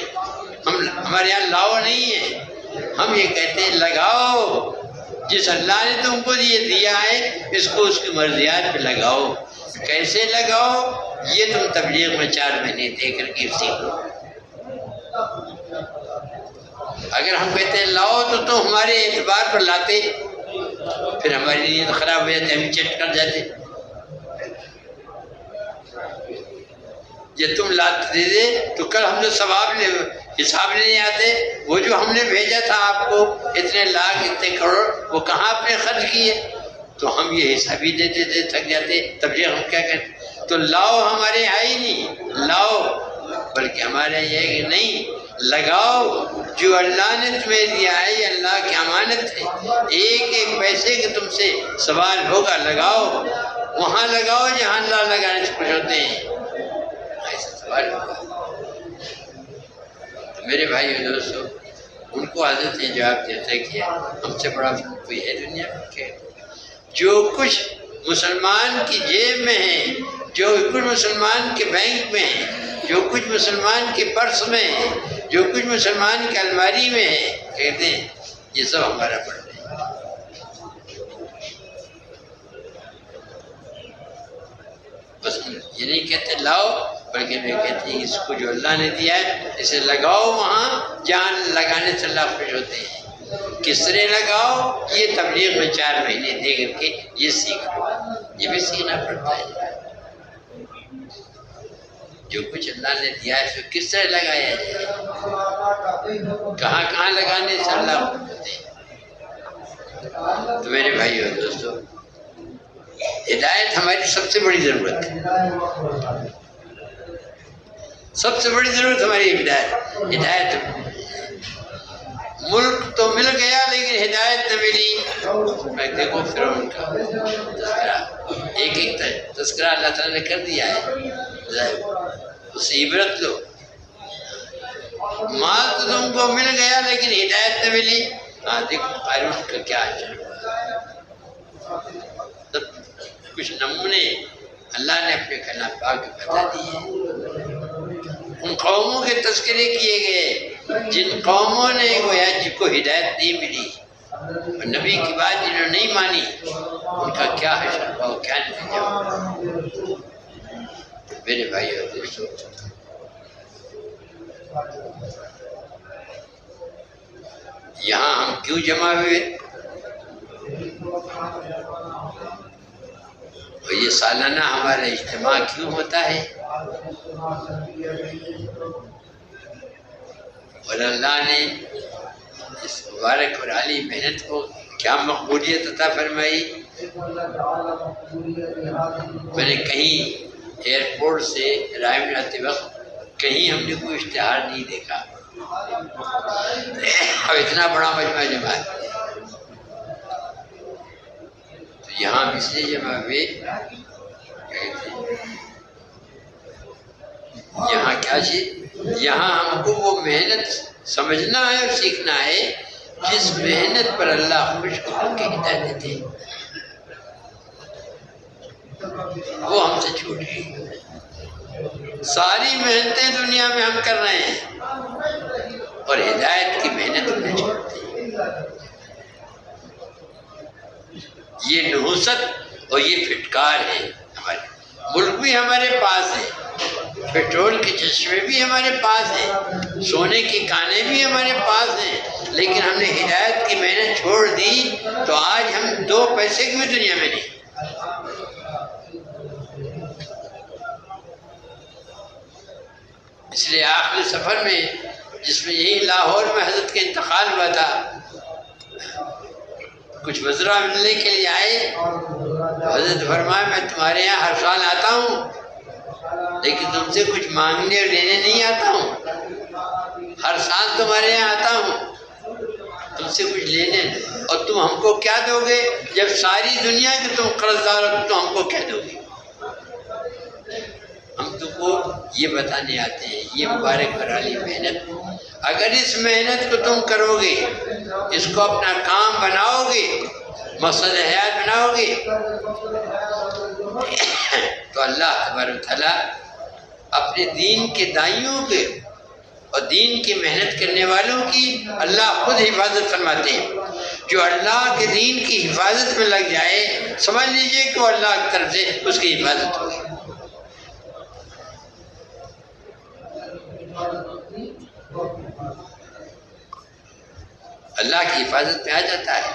ہمارے یہاں لاؤ نہیں ہے، ہم یہ کہتے ہیں لگاؤ، جس اللہ نے تم کو یہ دیا ہے اس کو اس کی مرضیات پہ لگاؤ۔ کیسے لگاؤ یہ تم تبلیغ میں 4 مہینے دے کر کے سیکھو۔ اگر ہم کہتے ہیں لاؤ تو تم ہمارے اعتبار پر لاتے، پھر ہماری نیت خراب ہو جاتی، ہم چٹ کر جاتے۔ یہ تم لات دے دے تو کل ہم تو ثواب لے حساب لینے آتے، وہ جو ہم نے بھیجا تھا آپ کو اتنے لاکھ اتنے کروڑ، وہ کہاں آپ نے خرچ کیے؟ تو ہم یہ حساب ہی دیتے تھے، تھک جاتے، تب یہ ہم کیا کرتے؟ تو لاؤ ہمارے یہاں ہی نہیں لاؤ، بلکہ ہمارے یہ ہے کہ نہیں لگاؤ، جو اللہ نے تمہیں دیا ہے یہ اللہ کی امانت ہے، ایک ایک پیسے کے تم سے سوال ہوگا، لگاؤ وہاں لگاؤ جہاں اللہ لگانے سے خوش ہوتے ہیں، ایسا سوال ہوگا۔ تو میرے بھائی اور دوستو، ان کو حضرت نے جواب دیتا کیا، ہم سے بڑا کوئی ہے دنیا میں؟ جو کچھ مسلمان کی جیب میں ہے، جو کچھ مسلمان کے بینک میں ہے، جو کچھ مسلمان کے پرس میں ہے، جو کچھ مسلمان کی الماری میں ہے، کہتے ہیں یہ سب ہمارا پڑ ہے۔ بس یہ نہیں کہتے لاؤ، بلکہ میں کہتے ہیں اس کو جو اللہ نے دیا ہے اسے لگاؤ وہاں جہاں لگانے سے اللہ خوش ہوتے ہیں۔ کس طرح لگاؤ؟ یہ تبلیغ میں 4 مہینے دے کر کے یہ سیکھو، یہ بھی سیکھنا پڑتا ہے۔ جو کچھ اللہ نے دیا ہے اس کو کس طرح لگایا جائے، کہاں کہاں لگانے سے اللہ خوش ہوتے ہیں۔ تو میرے بھائی اور دوستو، ہدایت ہماری سب سے بڑی ضرورت ہے، سب سے بڑی ضرورت ہماری ہدایت۔ ملک تو مل گیا لیکن ہدایت نہ ملی۔ میں دیکھو فرعون کا تذکرہ، ایک ایک تذکرہ اللہ تعالیٰ نے کر دیا ہے، اس سے عبرت لو۔ مال تو تم کو مل گیا لیکن ہدایت نہ ملی۔ دیکھو قارون کا کیا سب کچھ نمونے اللہ نے اپنے کلام پاک بتا دیے۔ ان قوموں کے تذکرے کیے گئے جن قوموں نے گویا جن کو ہدایت نہیں ملی، اور نبی کی بات جنہوں نے نہیں مانی، ان کا کیا حشر ہوا، کیا نتیجہ ہوا۔ میرے بھائی اور دوستو، یہاں ہم کیوں جمع ہوئے؟ اور یہ سالانہ ہمارا اجتماع کیوں ہوتا ہے؟ اور اللہ نے اس مبارک اور عالی محنت کو کیا مقبولیت عطا فرمائی۔ میں نے کہیں ایئرپورٹ سے رائے میں آتے وقت کہیں ہم نے کوئی اشتہار نہیں دیکھا، اور اتنا بڑا مجمع جمع ہے۔ تو یہاں اس لیے جمع ہوئے، یہاں کیا چیز؟ یہاں ہم کو وہ محنت سمجھنا ہے اور سیکھنا ہے جس محنت پر اللہ خوش ہو کے ہدایت دیتے ہیں، وہ ہم سے چھوٹ گئی۔ ساری محنتیں دنیا میں ہم کر رہے ہیں اور ہدایت کی محنت ہم نے چھوڑ دی۔ یہ نحوست اور یہ پھٹکار ہے۔ ہمارے ملک بھی ہمارے پاس ہے، پیٹرول کے چشمے بھی ہمارے پاس ہیں، سونے کے کانے بھی ہمارے پاس ہیں، لیکن ہم نے ہدایت کی محنت چھوڑ دی تو آج ہم 2 پیسے کی بھی دنیا میں نہیں۔ اس لیے آخری سفر میں جس میں یہی لاہور میں حضرت کا انتقال ہوا تھا، کچھ وزراء ملنے کے لیے آئے تو حضرت فرمایا میں تمہارے یہاں ہر سال آتا ہوں لیکن تم سے کچھ مانگنے اور لینے نہیں آتا ہوں، ہر سال تمہارے یہاں آتا ہوں تم سے کچھ لینے، اور تم ہم کو کیا دو گے؟ جب ساری دنیا کے تم قرض دار ہو تو ہم کو کیا دو گے؟ ہم تم کو یہ بتانے آتے ہیں یہ مبارک برالی محنت، اگر اس محنت کو تم کرو گے، اس کو اپنا کام بناؤ گے، مقصد حیات بناؤ گے، تو اللہ تبارک و تعالیٰ اپنے دین کے دائیوں کے اور دین کی محنت کرنے والوں کی اللہ خود حفاظت فرماتے ہیں۔ جو اللہ کے دین کی حفاظت میں لگ جائے سمجھ لیجئے کہ وہ اللہ کی طرف سے اس کی حفاظت ہوگی۔ اللہ کی حفاظت میں آ جاتا ہے۔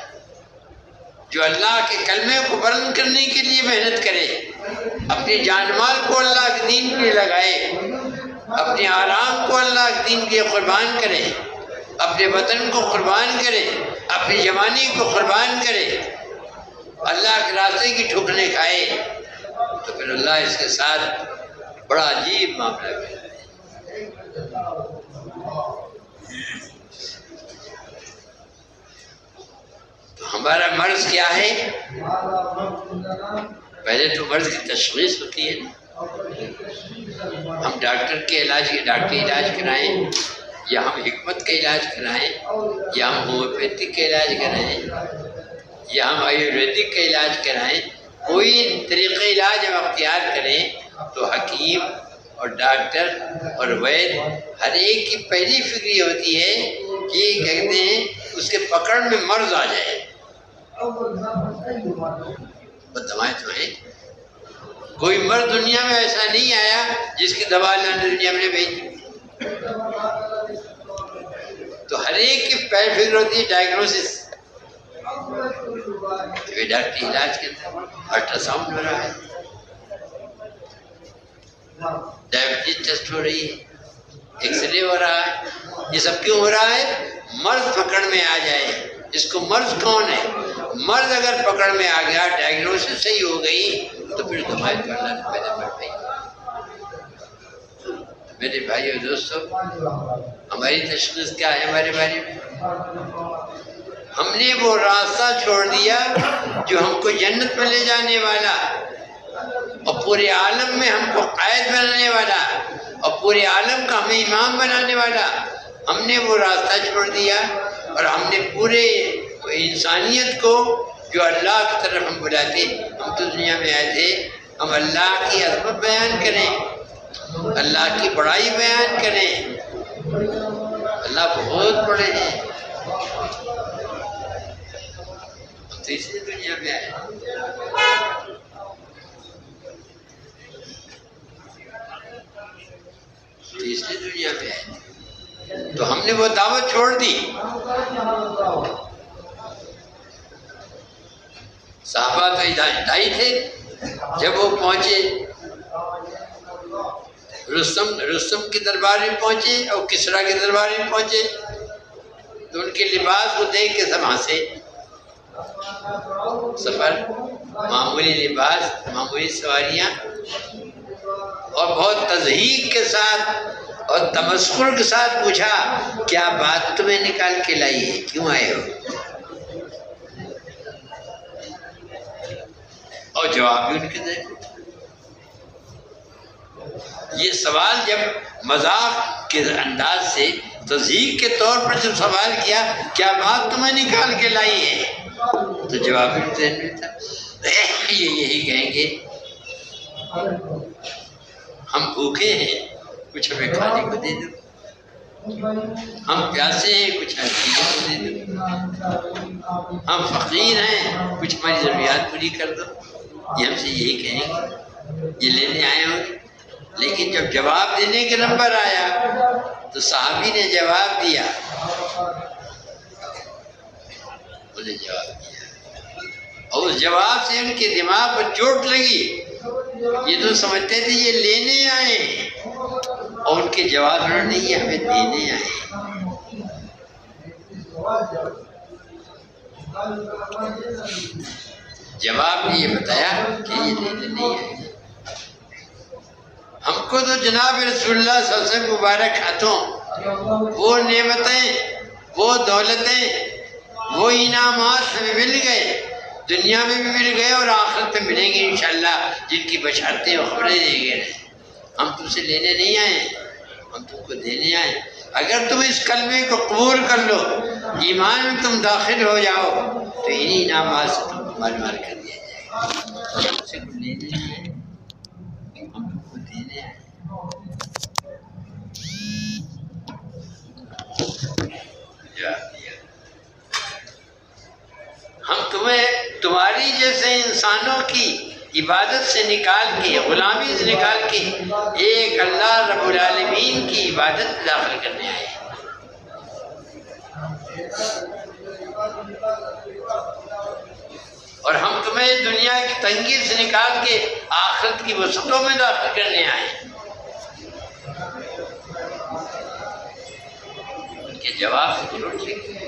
جو اللہ کے کلمے کو بلند کرنے کے لیے محنت کرے، اپنی جان مال کو اللہ کے دین کے لیے لگائے، اپنے آرام کو اللہ کے دین کے لیے قربان کرے، اپنے وطن کو قربان کرے، اپنی جوانی کو قربان کرے، اللہ کے راستے کی ٹھکریں کھائے، تو پھر اللہ اس کے ساتھ بڑا عجیب معاملہ کرے۔ تو ہمارا مرض کیا ہے؟ پہلے تو مرض کی تشخیص ہوتی ہے نا، ہم ڈاکٹر کے ڈاکٹری علاج کرائیں، یا ہم حکمت کا علاج کرائیں، یا ہم ہومیوپیتھک کا علاج کرائیں، یا ہم آیورویدک کا علاج کرائیں، کوئی طریقہ علاج ہم اختیار کریں تو حکیم اور ڈاکٹر اور وید ہر ایک کی پہلی فکر یہ ہوتی ہے کہ یہ کہتے ہیں اس کے پکڑ میں مرض آ جائے۔ وہ دوائیں تو ہیں، کوئی مرض دنیا میں ایسا نہیں آیا جس کی دوا اللہ نے دنیا میں بھیجی۔ تو ہر ایک کی پہلی فکر ہوتی ہے ڈائگنوسس، ڈاکٹری علاج کرتا ہے، الٹرا ساؤنڈ ہو رہا ہے، ڈائبٹیز ٹیسٹ ہو رہی ہے، ایکس رے ہو رہا ہے، یہ سب کیوں ہو رہا ہے؟ مرض پکڑ میں آ جائے۔ اس کو مرض کون ہے؟ مرض اگر پکڑ میں آ گیا، ڈائگنوسس صحیح ہو گئی، تو پھر دماغ کو اللہ نے پیدا کر دی۔ میرے بھائی اور دوستو، ہماری تشخیص کیا ہے ہمارے بارے میں؟ ہم نے وہ راستہ چھوڑ دیا جو ہم کو جنت میں لے جانے والا اور پورے عالم میں ہم کو قائد بنانے والا اور پورے عالم کا ہمیں امام بنانے والا، ہم نے وہ راستہ چھوڑ دیا اور ہم نے پورے انسانیت کو جو اللہ کی طرف ہم بلاتے، ہم تو دنیا میں آئے تھے ہم اللہ کی عظمت بیان کریں، اللہ کی بڑائی بیان کریں، اللہ بہت بڑے ہیں، ہم تیسری دنیا میں آئے۔ تیسری دنیا میں آئے تو ہم نے وہ دعوت چھوڑ دی۔ صحابہ تو ڈھائی تھے، جب وہ پہنچے رستم کے دربار میں پہنچے اور کسریٰ کے دربار میں پہنچے تو ان کے لباس کو دیکھ کے سب ہنسے۔ سفر، معمولی لباس، معمولی سواریاں، اور بہت تضحیق کے ساتھ اور تمسخر کے ساتھ پوچھا کیا بات تمہیں نکال کے لائی ہے، کیوں آئے ہو؟ اور جواب بھی ان کے دے۔ یہ سوال جب مذاق کے انداز سے تضحیق کے طور پر جب سوال کیا کیا بات تمہیں نکال کے لائی ہے، تو جواب بھی ذہن میں تھا، یہ یہی کہیں گے ہم بھوکے ہیں کچھ ہمیں کھانے کو دے دو، ہم پیاسے ہیں کچھ ہمیں پینے کو دے دو، ہم فقیر ہیں کچھ ہماری ضروریات پوری کر دو، یہ ہم سے یہی کہیں گے، یہ لینے آئے ہوں گے۔ لیکن جب جواب دینے کے نمبر آیا تو صحابی نے جواب دیا، انہیں جواب دیا اور اس جواب سے ان کے دماغ پر چوٹ لگی۔ یہ تو سمجھتے تھے یہ لینے آئے ہیں اور ان کے جواب انہوں نے نہیں، ہمیں دینے آئے ہیں۔ جواب نے یہ بتایا کہ یہ لینے نہیں آئے، ہم کو تو جناب رسول اللہ صلی اللہ علیہ وسلم مبارک ہاتھوں وہ نعمتیں، وہ دولتیں، وہ انعامات ہمیں مل گئے، دنیا میں بھی مل گئے اور آخرت میں ملیں گے انشاءاللہ، جن کی بشارتیں اور خبریں دیں گے۔ ہم تم سے لینے نہیں آئے، ہم تم کو دینے آئے۔ اگر تم اس کلمے کو قبول کر لو، ایمان میں تم داخل ہو جاؤ، تو انہی انعامات سے تم کو مال مال کر دیا جائے گا۔ ہم تم سے کچھ لینے نہیں آئے، ہم تم کو دینے آئے۔ ہم تمہیں تمہاری جیسے انسانوں کی عبادت سے نکال کے، غلامی سے نکال کے ایک اللہ رب العالمین کی عبادت میں داخل کرنے آئے۔ اور ہم تمہیں دنیا کی تنگی سے نکال کے آخرت کی وسعتوں میں داخل کرنے آئے۔ کہ جواب ضرور لکھیں.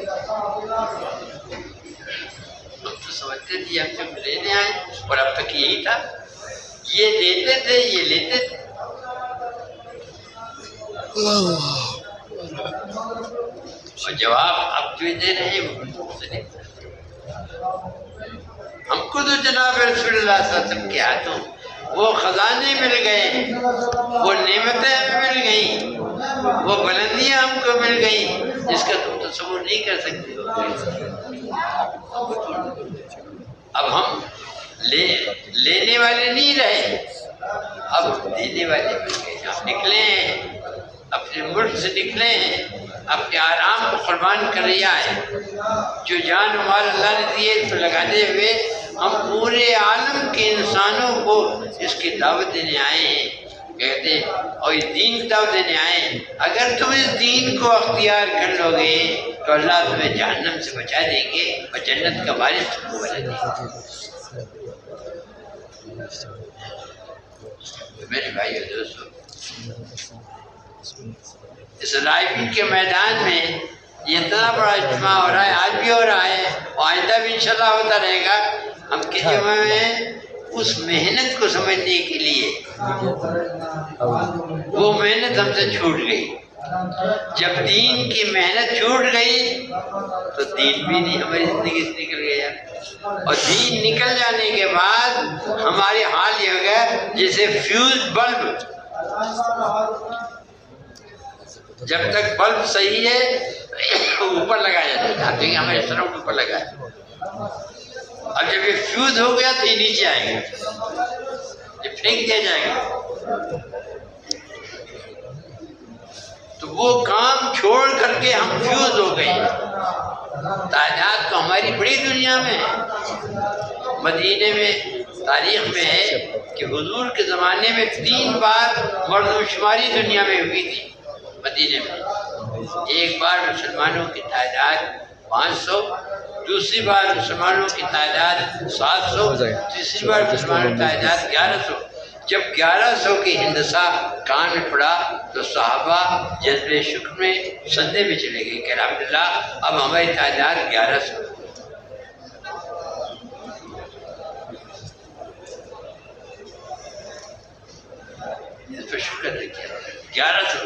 ہم تو سمجھتے تھے ہم جب لینے آئے اور اب تک یہی تھا، یہ دیتے تھے یہ لیتے تھے. اور جواب اب جو دے رہے ہیں وہ سے نہیں. ہم کو تو جناب رسول اللہ صلی اللہ علیہ وسلم کے ہاتھوں وہ خزانے مل گئے، وہ نعمتیں ہمیں مل گئیں، وہ بلندیاں ہم کو مل گئیں جس کا تم تصور نہیں کر سکتے. اب ہم لینے والے نہیں رہے، اب دینے والے بن گئے. ہم نکلے ہیں، اپنے ملک سے نکلے ہیں، اپنے آرام کو قربان کر رہا ہے. جو جان و مال اللہ نے دیے تو لگاتے ہوئے ہم پورے عالم کے انسانوں کو اس کی دعوت دینے آئے ہیں. کہتے ہیں اور اس دین کی دعوت دینے آئے ہیں. اگر تم اس دین کو اختیار کر لو گے تو اللہ تمہیں جہنم سے بچا دیں گے اور جنت کا وارث تم کو بنا دیں گے. میرے بھائیو دوستو، اس رائے کے میدان میں یہ اتنا بڑا اجتماع ہو رہا ہے، آج بھی ہو رہا ہے اور آئندہ بھی انشاءاللہ ہوتا رہے گا. ہم کے جمع میں اس محنت کو سمجھنے کے لیے وہ محنت ہم سے چھوٹ گئی. جب دین کی محنت چھوٹ گئی تو دین بھی نہیں ہماری زندگی سے نکل گیا. اور دین نکل جانے کے بعد ہمارے حال یہ ہو گیا جیسے فیوز بلب. جب تک بلب صحیح ہے اوپر لگایا جاتا ہے. آپ دیکھیں ہمارے سروں کے اوپر لگا ہے. اب جب یہ فیوز ہو گیا تو یہ نیچے آئے گا، یہ پھینک دیا جائے گا. تو وہ کام چھوڑ کر کے ہم فیوز ہو گئے. تعداد تو ہماری بڑی دنیا میں ہے. مدینے میں تاریخ میں ہے کہ حضور کے زمانے میں 3 بار مردم شماری دنیا میں ہوئی تھی. مدینے میں ایک بار مسلمانوں کی تعداد 500، دوسری بار مسلمانوں کی تعداد 700، تیسری بار مسلمانوں کی تعداد 1100. جب 1100 کی ہندسہ کان میں پڑا تو صحابہ جذبِ شکر میں سجدے میں چلے گئے کہ الحمدللہ اب ہماری تعداد 1100. اس پر شکر رکھیے 1100.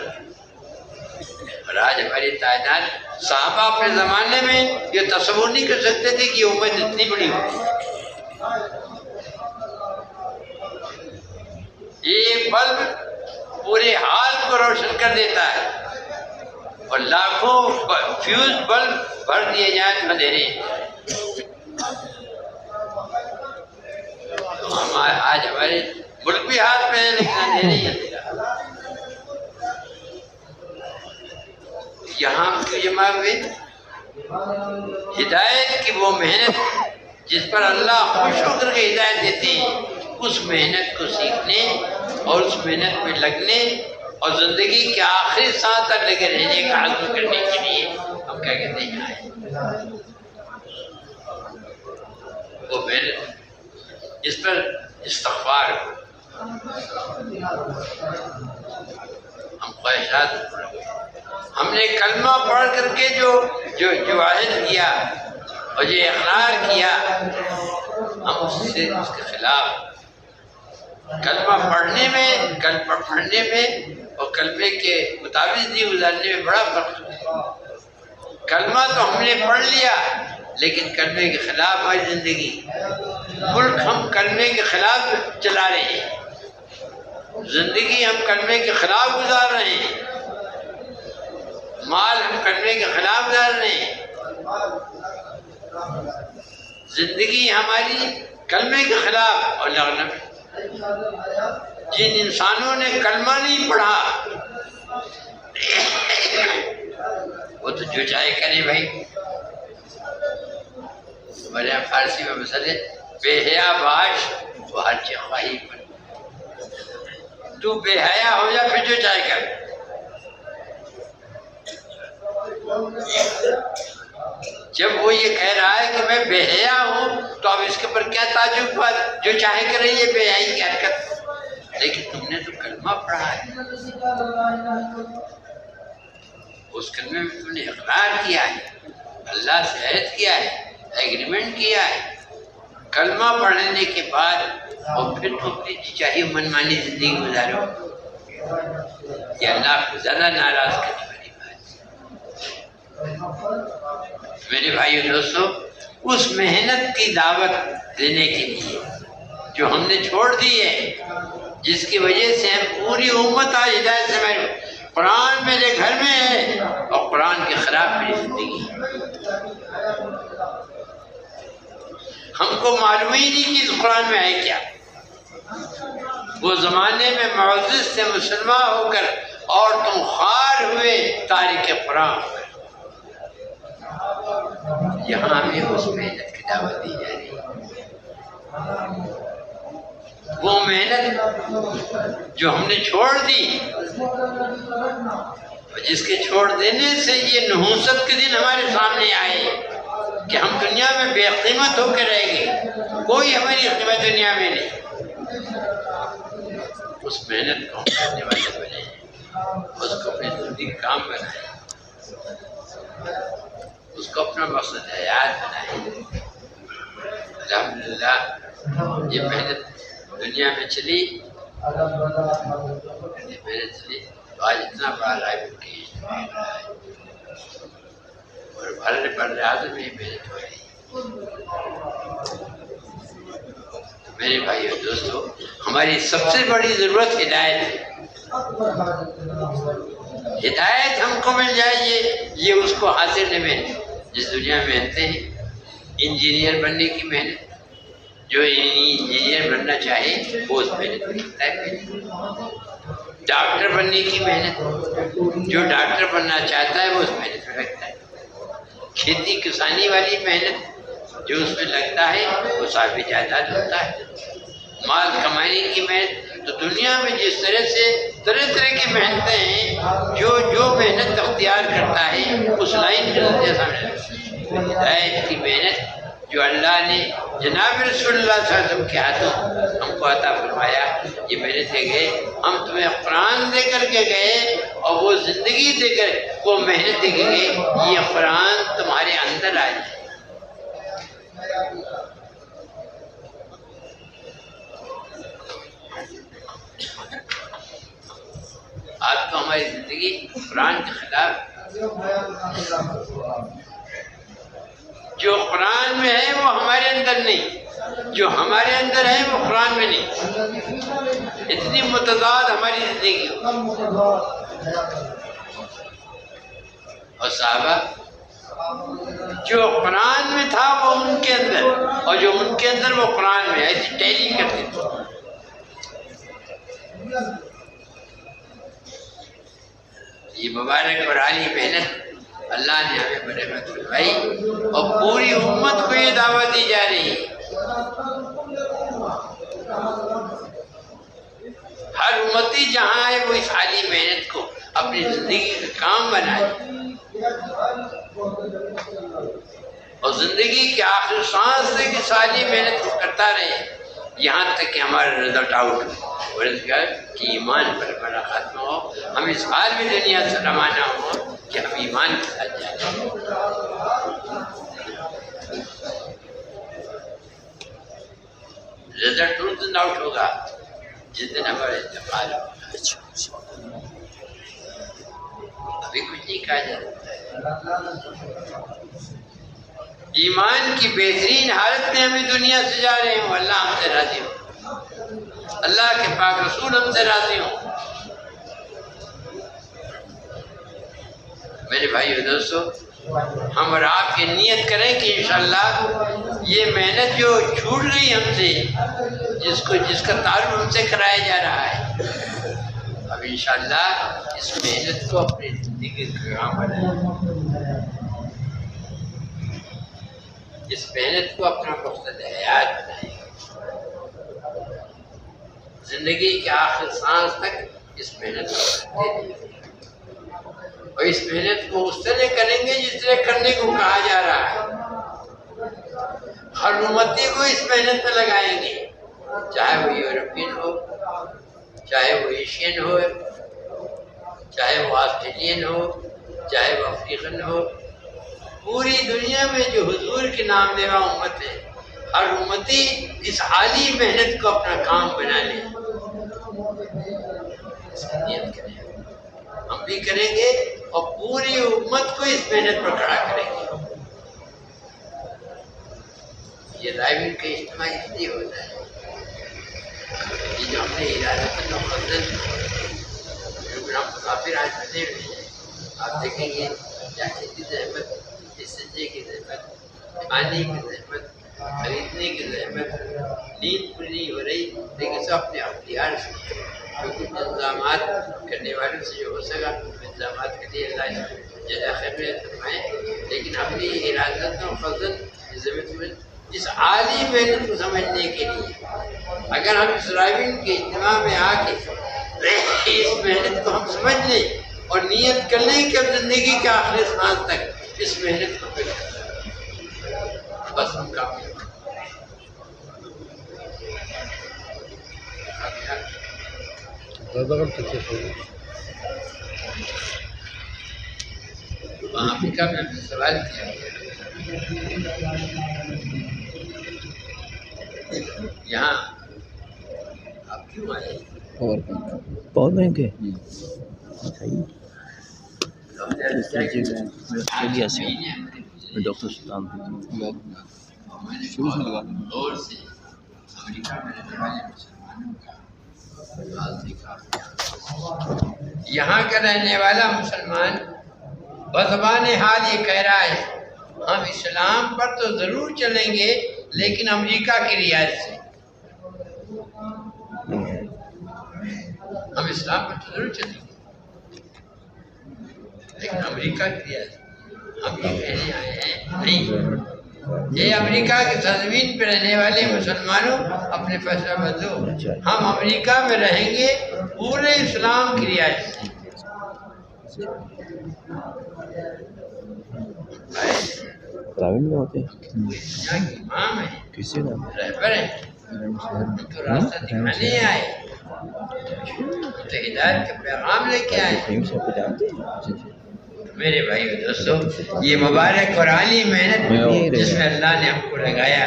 اور آج ہماری تعداد، صحابہ اپنے زمانے میں یہ تصور نہیں کر سکتے تھے کہ یہ امت اتنی بڑی ہوگی. ایک بلب پورے حال کو روشن کر دیتا ہے اور لاکھوں فیوز بلب بھر دیے جائیں تو اندھیرے. آج ہمارے ملک بھی ہاتھ میں ہے لیکن اندھیرے ہی اندھیرا. یہاں کی جمع ہوئے ہدایت کی وہ محنت جس پر اللہ خوش ہو کر کے ہدایت دیتے ہیں، اس محنت کو سیکھنے اور اس محنت میں لگنے اور زندگی کے آخری سانس تک لگے رہنے کا عزم کرنے کے لیے ہم کیا کہتے ہیں آئے. وہ محنت اس پر استغفار ہم خواہشات، ہم نے کلمہ پڑھ کر کے جو عہد کیا اور جو اقرار کیا، ہم اس کے خلاف. کلمہ پڑھنے میں اور کلمے کے مطابق زندگی گزارنے میں بڑا فرق ہے. کلمہ تو ہم نے پڑھ لیا لیکن کلمے کے خلاف ہماری زندگی، ملک ہم کلمے کے خلاف چلا رہے ہیں، زندگی ہم کلمے کے خلاف گزار رہے ہیں، مال ہم کلمے کے خلاف گزار رہے ہیں. زندگی ہماری کلمے کے خلاف. اور لغنا جن انسانوں نے کلمہ نہیں پڑھا وہ تو جو چاہے کرے بھائی. ہمارے یہاں فارسی میں مثل ہے بے حیا باش وہ ہر چیز خواہی پر. تو بے حیا ہو جا پھر جو چاہے کر. جب وہ یہ کہہ رہا ہے کہ میں بے حیا ہوں تو اب اس کے اوپر کیا تعجب بات، جو چاہے کرے یہ بے حیائی کی حرکت. لیکن تم نے تو کلمہ پڑھا ہے. اس کلمے میں تم نے اقرار کیا ہے، اللہ سے عہد کیا ہے، ایگریمنٹ کیا ہے، کلمہ پڑھنے کے بعد اور پھر تم اپنی چاہیے منمانی زندگی گزارو، یہ اللہ کو زیادہ ناراض کرنے والی بات ہے۔ میرے بھائیو دوستو، اس محنت کی دعوت دینے کے لیے جو ہم نے چھوڑ دی ہے، جس کی وجہ سے ہم پوری امت آج ہدایت سے محروم، قرآن میرے گھر میں ہے اور قرآن کے خلاف میری زندگی ہے۔ ہم کو معلوم ہی نہیں کہ اس قرآن میں ہے کیا۔ وہ زمانے میں معزز سے مسلمان ہو کر اور تم خوار ہوئے تاریخ قرآن ہو کر، یہاں ہمیں اس محنت کی دعوت دی جا رہی ہے۔ وہ محنت جو ہم نے چھوڑ دی، جس کے چھوڑ دینے سے یہ نحوست کے دن ہمارے سامنے آئے کہ ہم دنیا میں بے قیمت ہو کے رہ گئے، کوئی ہماری قیمت دنیا میں نہیں۔ اس محنت کو ہم کرنے والے بنے، اس کو اپنی زندگی کام بنائیں، اس کو اپنا مقصد حیات بنائیں۔ الحمدللہ یہ محنت دنیا میں چلی، یہ محنت چلی تو آج اتنا بڑا لائب کی اور بڑے اعظم میں محنت ہو رہی ہے۔ میرے بھائی اور دوستو، ہماری سب سے بڑی ضرورت ہدایت ہے۔ ہدایت ہم کو مل جائے، یہ اس کو حاصل نہیں میں جس دنیا میں رہتے ہیں۔ انجینئر بننے کی محنت، جو انجینئر بننا چاہے وہ اس محنت میں لگتا ہے۔ ڈاکٹر بننے کی محنت، جو ڈاکٹر بننا چاہتا ہے وہ اس محنت میں لگتا ہے۔ کھیتی کسانی والی محنت جو اس میں لگتا ہے وہ صاحب جائیداد ہوتا ہے۔ مال کمانے کی محنت، تو دنیا میں جس طرح سے طرح طرح کی محنتیں ہیں، جو محنت اختیار کرتا ہے اس لائن کے جیسا ہدایت کی محنت جو اللہ نے جناب رسول اللہ صلی اللہ علیہ وسلم کے ہاتھوں ہم کو عطا فرمایا، یہ محنت دے گئے، ہم تمہیں قرآن دے کر کے گئے اور وہ زندگی دے کر وہ محنت دے کے گئے، یہ قرآن تمہارے اندر آ جائے۔ آج تو ہماری زندگی قرآن کے خلاف، جو قرآن میں ہے وہ ہمارے اندر نہیں، جو ہمارے اندر ہے وہ قرآن میں نہیں، اتنی متضاد ہماری زندگی ہو۔ اور صحابہ جو قرآن میں تھا وہ ان کے اندر، اور جو ان کے اندر وہ قرآن میں، ایسی ٹیلی کرتے تھے۔ یہ مبارک اور عالی محنت اللہ نے ہمیں برکت فرمائی اور پوری امت کو یہ دعوت دی جا رہی ہے۔ ہر امتی جہاں ہے وہ اس عالی محنت کو اپنی زندگی کا کام بنائے اور زندگی کے آخر سانس تک اس عالی محنت کو کرتا رہے، یہاں تک کہ ہمارا رزلٹ آؤٹ ہو، کہ ایمان پر ہمارا خاتمہ ہو، ہم اس حال میں دنیا سے روانہ ہوں کہ ہم ایمان کے ساتھ جائیں۔ رزلٹ اس دن آؤٹ ہوگا جس دن ہمارا انتقال ہوگا، ابھی کچھ نہیں کہا جا سکتا۔ ایمان کی بہترین حالت میں ہمیں دنیا سے جا رہے ہوں، اللہ ہم سے راضی ہو، اللہ کے پاک رسول ہم سے راضی ہوں۔ میرے بھائی اور دوستو، ہم اور آپ یہ نیت کریں کہ انشاءاللہ یہ محنت جو چھوٹ گئی ہم سے، جس کا تعارف ہم سے کرایا جا رہا ہے، اب انشاءاللہ اس محنت کو اپنی زندگی کا کام بنائیں، اس محنت کو اپنا مقصد حیات بنائیں، زندگی کے آخر سانس تک اس محنت کو کرتے رہیں اور اس محنت کو اس طرح کریں گے جس طرح کرنے کو کہا جا رہا ہے۔ ہر امتی کو اس محنت میں لگائیں گے، چاہے وہ یورپین ہو، چاہے وہ ایشین ہو، چاہے وہ آسٹریلین ہو، چاہے وہ افریقن ہو، پوری دنیا میں جو حضور کے نام لیوا امت ہے، ہر امتی اس عالی محنت کو اپنا کام بنا لے، اس کی نیت کریں، ہم بھی کریں گے اور پوری امت کو اس محنت پر کھڑا کریں گے۔ یہ رائے کا اجتماع اس لیے ہوتا ہے، یہ جو ہم نے ارادت مقدس پروگرام مسافر آج بنے ہوئے ہیں، آپ دیکھیں گے جانے کی زحمت، اس سجے کی زحمت، کھانے کی زحمت، خریدنے کی زحمت، نیند پوری نہیں ہو رہی، لیکن سب اپنے اختیار سے کیونکہ انتظامات کرنے والوں سے جو ہو سکا انتظامات کے لیے اللہ جزا خیر فرمائے، لیکن اپنی ارادت و فضل اس عالی محنت کو سمجھنے کے لیے اگر ہم اس رائبن کے اجتماع میں آ کے اس محنت کو ہم سمجھ لیں اور نیت کر لیں کہ اب زندگی کے آخری سانس تک اس محنت کو کریں، بس ہم کامیاب۔ افریقہ میں ہم نے سوال کیا یہاں آپ کیوں آئے؟ پاور بینک ہے آسٹریلیا سے ڈاکٹر سلطان شروع سے لگا دور سے امریکہ میں رہنے والے مسلمانوں کا یہاں کا رہنے والا مسلمان بزبان حال یہ کہہ رہا ہے ہم اسلام پر تو ضرور چلیں گے لیکن امریکہ کی رعایت سے، ہم اسلام پر تو ضرور چلیں گے لیکن امریکہ کی رعایت سے۔ ہم یہ کہنے آئے ہیں نہیں، یہ امریکہ کی سرزمین پہ رہنے والے مسلمانوں اپنے فیصلہ بدلو، ہم امریکہ میں رہیں گے پورے اسلام کی رعایت سے۔ پرائیویٹ میں ہوتے یہاں کے امام ہیں، کسی کا رہبر ہیں، ہم تو راستہ دکھانے آئے، تو ہدایت کا پیغام لے کے آئے۔ فہیم صاحب کو جانتے ہیں؟ میرے بھائی و دوستو، یہ مبارک اور عالی محنت جس میں اللہ نے ہم کو لگایا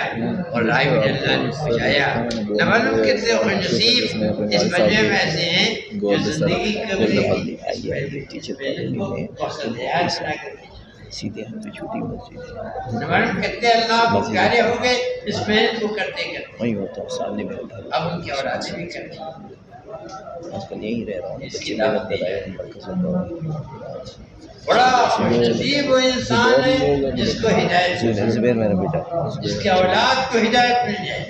اور رائے میں اللہ نے پہنچایا، نہ معلوم کتنے خوش نصیب اس مجمع میں ایسے ہیں جو زندگی کبھی سیدھے ہم پہ چھوٹی مسجد نہ معلوم کتنے اللہ کو پیارے ہو گئے اس محنت کو کرتے کرتے، وہی ہوتا ہوں سامنے میں اٹھا اب ان کی اولادیں بھی کرتی ہیں۔ آج کل یہیں رہ رہا ہوں، بچے محنت کرائے ہم مرکز میں بڑا خوش نصیب وہ انسان ہے جس کو ہدایت مل جائے، زبیر میرا بیٹا، جس کے اولاد کو ہدایت مل جائے،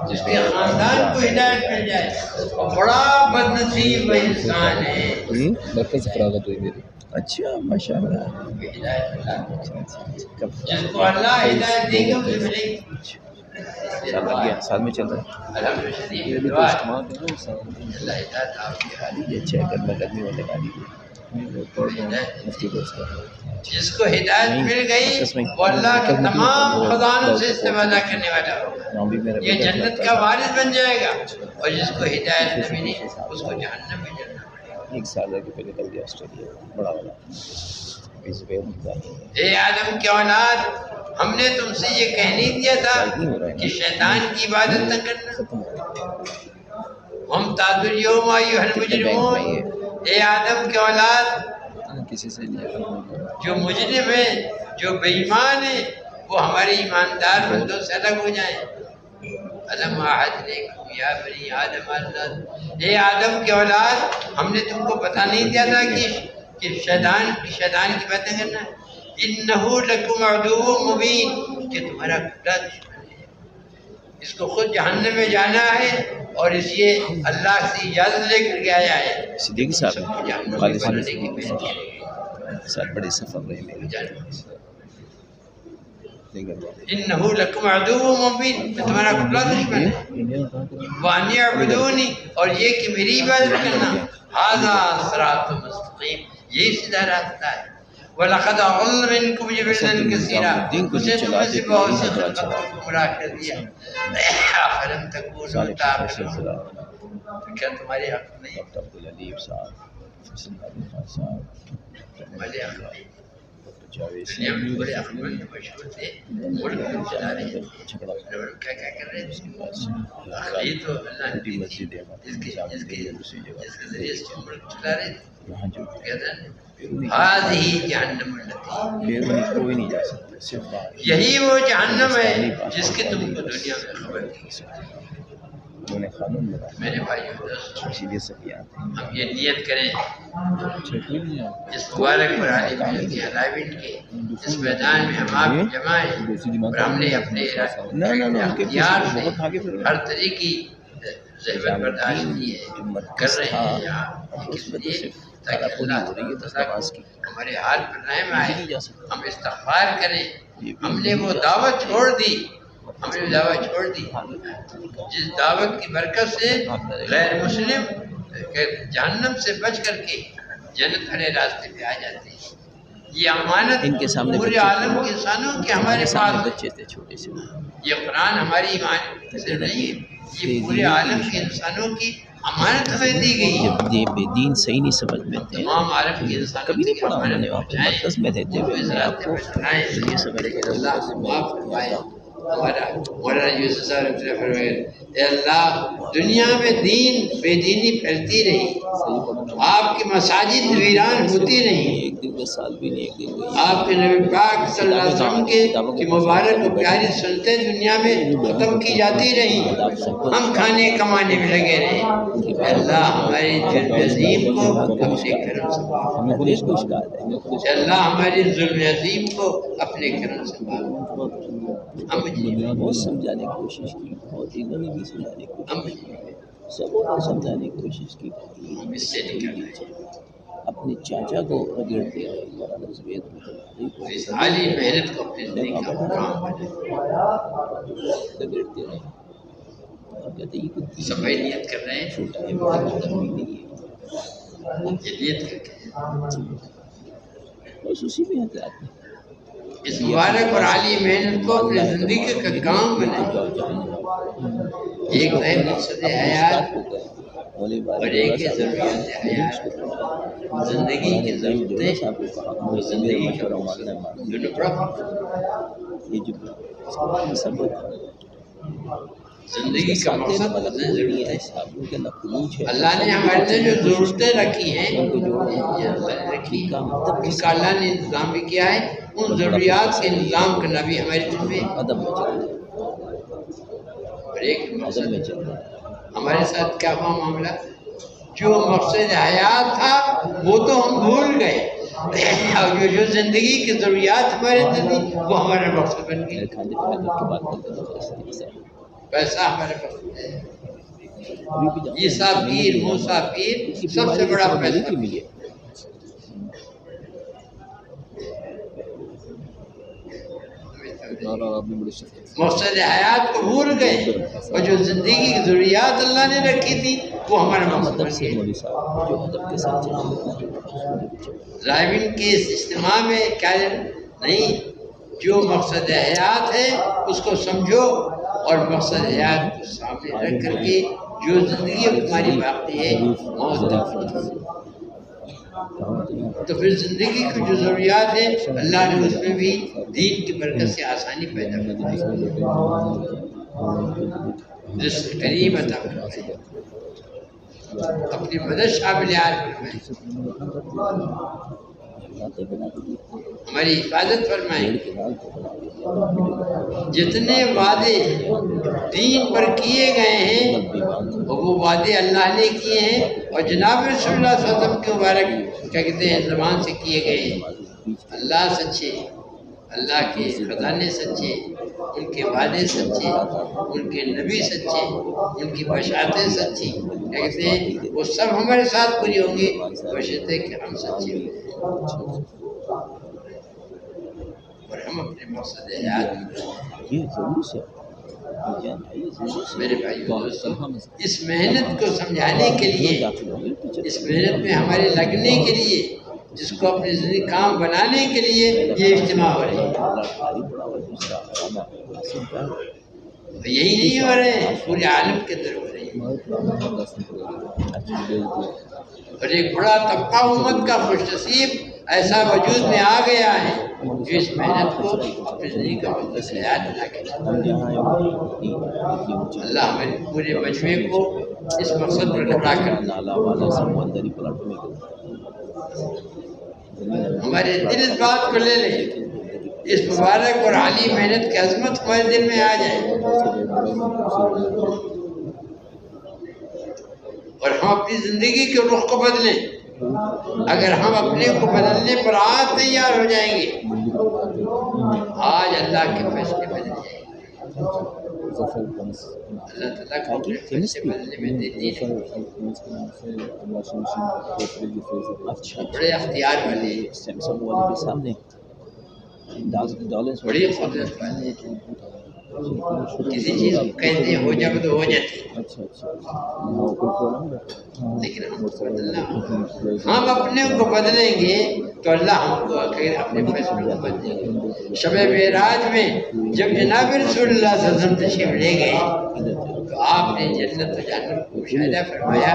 جس کے خاندان کو ہدایت مل جائے، اور بڑا بد نصیب وہ انسان ہے مرکز فراغت ہوئی میری۔ اچھا ماشاء اللہ، جس کو اللہ ہدایت دیں گے اسے ملے گی۔ سال لگ گیا، سال میں چل رہا ہے۔ الحمدللہ دعا ہے اللہ ہدایت آپ کی حالی یہ اچھا ہے، گرمی والے گاڑی مفتی کو اس کا جس کو ہدایت مل گئی وہ اللہ کے تمام خزانوں سے استفادہ کرنے والا ہوگا، یہ جنت کا وارث بن جائے گا، اور جس کو ہدایت نہ ملی اس کو جہنم میں جانا پڑے گا۔ ایک سال کے پہلے کل گیا آسٹریلیا، بڑا والا اے آدم کے اولاد، ہم نے تم سے یہ کہہ نہیں دیا تھا کہ شیطان کی عبادت نہ کرنا؟ ہم تاذ اليوم ایھا المجرمون، اے آدم کے اولاد، کسی سے جو مجرم ہے، جو بے ایمان ہے، وہ ہمارے ایماندار بندوں سے الگ ہو جائیں۔ الم اعہد الیکم یا بنی آدم اللہ، اے آدم کے اولاد، ہم نے تم کو بتا نہیں دیا تھا کہ شیطان کی باتیں کرنا ہے؟ انہ لکم عدو مبین، کہ تمہارا کھلا دشمن ہے، اس کو خود جہنم میں جانا ہے اور اس یہ اللہ سے اجازت لے کر کے آیا ہے۔ صدیقی صاحب جہنم خالد میں بننے کی محنت کرے گی۔ ساتھ بڑے سفر رہے میرے، انہ لکم عدو مبین، کہ تمہارا کھلا دشمن ہے۔ وان اعبدونی، اور یہ کہ میری عبادت کرنا، ھذا صراط مستقیم، یہی سیدھا راستہ ہے۔ وَلَقَدْ أَضَلَّ مِنْكُمْ جِبِلًّا كَثِيرًا، اسے تم میں سے بہت سے خلقوں کو گمراہ کر دیا۔ أَفَلَمْ تَكُونُوا تَعْقِلُونَ، کیا تمہاری عقل نہیں؟ ڈاکٹر عبدالعلیف صاحب، فیصل علی خان صاحب، بڑے عقل دنیا میں بڑے عقل مند مشہور تھے، ملک میں چلا رہے تھے، کیا کیا کر رہے تھے؟ یہ تو اللہ نے دی تھی، جس کے ذریعے سے ملک چلا رہے تھے، کہتے ہیں ہذہ جہنم التی، کوئی نہیں جا سکتا، صرف یہی وہ جہنم ہے جس کی تم کو دنیا میں خبر تھی۔ انہوں نے قانون بنایا، میرے بھائیو دوستو، اسی لیے سب یاد ہے۔ ہم یہ نیت کریں اس مبارک اور عالی محنت کے علائمین کے اس میدان میں ہم آپ جمائیں اور ہم نے اپنے اختیار سے ہر طریقے زحمت برداشت کی ہے، کر رہے ہیں یہاں اس لیے تاکہ اللہ ہمارے حال پر رحم آئے، ہم استغفار کریں۔ ہم نے وہ دعوت چھوڑ دی، ہم نے دعوت چھوڑ دی جس دعوت کی برکت سے غیر مسلم جہنم سے بچ کر کے جنت والے راستے پہ آ جاتے ہیں۔ یہ امانت ان کے سامنے پورے عالم کے انسانوں کے ہمارے پاس بچے تھے چھوٹے سے، یہ قرآن ہماری ایمان سے نہیں ہے، یہ پورے عالم کے انسانوں کی امانت ہمیں دی گئی ہے۔ جب یہ بے دین صحیح نہیں سمجھ میں تھے، تمام عالم کے انسانوں کبھی نہیں کی پڑھا انہوں امانت نے وہاں پہ پہنچائیں، مرکز میں رہتے ہوئے اس میں آپ راستے کو پر چلائیں، یہ سمجھ لیکن کے اللہ معاف فرمائے۔ ہمارا مولانا یوسف صاحب رحمۃ اللہ فرمائے، اے اللہ دنیا میں دین بے دینی پھیلتی رہی، آپ کی مساجد ویران ہوتی رہی، ایک دن کا سال بھی نہیں، ایک دن کا آپ کے نبی پاک صلی اللہ علیہ وسلم کی مبارک و پیاری سنتیں دنیا میں ختم کی جاتی رہیں، ہم کھانے کمانے میں لگے رہے۔ اے اللہ ہماری ظلم عظیم کو اپنے کرم سے معاف ہمیں خود اس کو شکایت ہے، اے اللہ ہماری ظلم عظیم کو اپنے کرم سے معاف بہت سمجھانے کی کوشش کی، بہت انہوں نے بھی سمجھانے کی کوشش کی، سبوں نے سمجھانے کی کوشش کی، ہم اس سے نکل رہے ہیں۔ اپنے چاچا کو رگڑتے رہے، مولانا زبید اس عالی محنت کو اپنی زندگی کا کام بنائیں، رگڑتے رہے اور کہتے یہ کچھ سبھی نیت کر رہے ہیں، چھوٹا ہے، بڑا مطلب نہیں ہے، یہ نیت کر کے بس اسی میں احتیاط ہے۔ اس مبارک اور عالی محنت کو اپنی زندگی کا کام بنائیں، ایک ہے مقصد حیات اور ایک ہے ضروریات حیات، زندگی کی ضرورتیں اور زندگی کا مقصد دونوں بڑا یہ جو سب زندگی کا مقصد اور ضرورتیں، صابن کے خروج ہے، اللہ نے ہمارے لیے جو ضرورتیں رکھی ہیں رکھی ان کا اللہ نے انتظام بھی کیا ہے، ان ضروریات کے انتظام کرنا بھی ہمارے ذمہ ہے۔ ادب میں چل رہا ہے، اور ایک ادب مقصد میں چل رہا ہے۔ ہمارے ساتھ کیا ہوا معاملہ، جو مقصد حیات تھا وہ تو ہم بھول گئے، اور جو زندگی کی ضروریات ہمارے اندر تھی وہ ہمارا مقصد بن گئی، میرے کھانے پینے کی بات کرتے ہیں پیسہ ہمارا مقصد ہے۔ ابھی بھی جاتے ہیں، عیسیٰ پیر موسیٰ پیر سب سے بڑا پیسہ ملی ہے۔ مقصد حیات کو بھول گئے، اور جو زندگی کی ضروریات اللہ نے رکھی تھی وہ ہمارا مقصد بن گئی۔ مولوی صاحب جو ادب کے ساتھ چلے ضائمین کے اس اجتماع میں کیا نہیں، جو مقصد حیات ہے اس کو سمجھو، اور مقصد حیات کو سامنے رکھ کر کے جو زندگی تمہاری باقی ہے موت تک، تو پھر زندگی کی جو ضروریات ہے اللہ نے اس میں بھی دین کی برکت سے آسانی پیدا کر دی، رزق کریم عطا فرمائے، اپنی مدد شامل فرمائے، ہماری حفاظت فرمائے۔ جتنے وعدے دین پر کیے گئے ہیں وہ وعدے اللہ نے کیے ہیں، اور جناب رسول اللہ صلی اللہ علیہ وسلم کے مبارک کیا کہتے ہیں زبان سے کیے گئے ہیں۔ اللہ سچے، اللہ کے خزانے سچے، ان کے وعدے سچے، ان کے نبی سچے، ان کی بشارتیں سچی، کیا کہتے ہیں وہ سب ہمارے ساتھ پوری ہوں گی بشرطے کہ ہم سچے ہوں گے اور ہم اپنے مقصد حیات میرے بھائی اس محنت کو سمجھانے کے لیے، اس محنت میں ہمارے لگنے کے لیے، جس کو اپنی زندگی کام بنانے کے لیے یہ اجتماع ہو رہے ہیں، یہی نہیں ہو رہے ہیں، پورے عالم کے اندر ہو رہے ہیں، اور ایک بڑا طبقہ امت کا خوش نصیب ایسا وجود میں آ گیا ہے جو اس محنت کو اپنی زندگی کا مقصد حیات بنا کے چلتا ہے۔ اللہ ہمارے پورے مجموعے کو اس مقصد پر کھڑا کر دے، ہمارے دل اس بات کو لے لیں، اس مبارک اور عالی محنت کی عظمت ہمارے دل میں آ جائے اور ہم اپنی زندگی کے رخ کو بدلیں۔ اگر ہم اپنے کو بدلنے پر آج تیار ہو جائیں گے، آج اللہ کے فیصلے بدل جائیں گے۔ اللہ تعالیٰ کو اپنے فیصلے بدلنے میں دیتی ہے، بڑے اختیار والے ہیں، بڑی قدرت والے ہیں۔ کسی چیز کو کہتے ہو جب تو ہو جاتی، لیکن ہم کو بدلنا ہوگا۔ ہم اپنے کو بدلیں گے تو اللہ ہم کو اپنے فیصلوں کو بدلیں گے۔ شب معراج میں جب جناب رسول اللہ صلی اللہ علیہ وسلم تشریف لے گئے تو آپ نے جنت و جہنم کو مشاہدہ فرمایا۔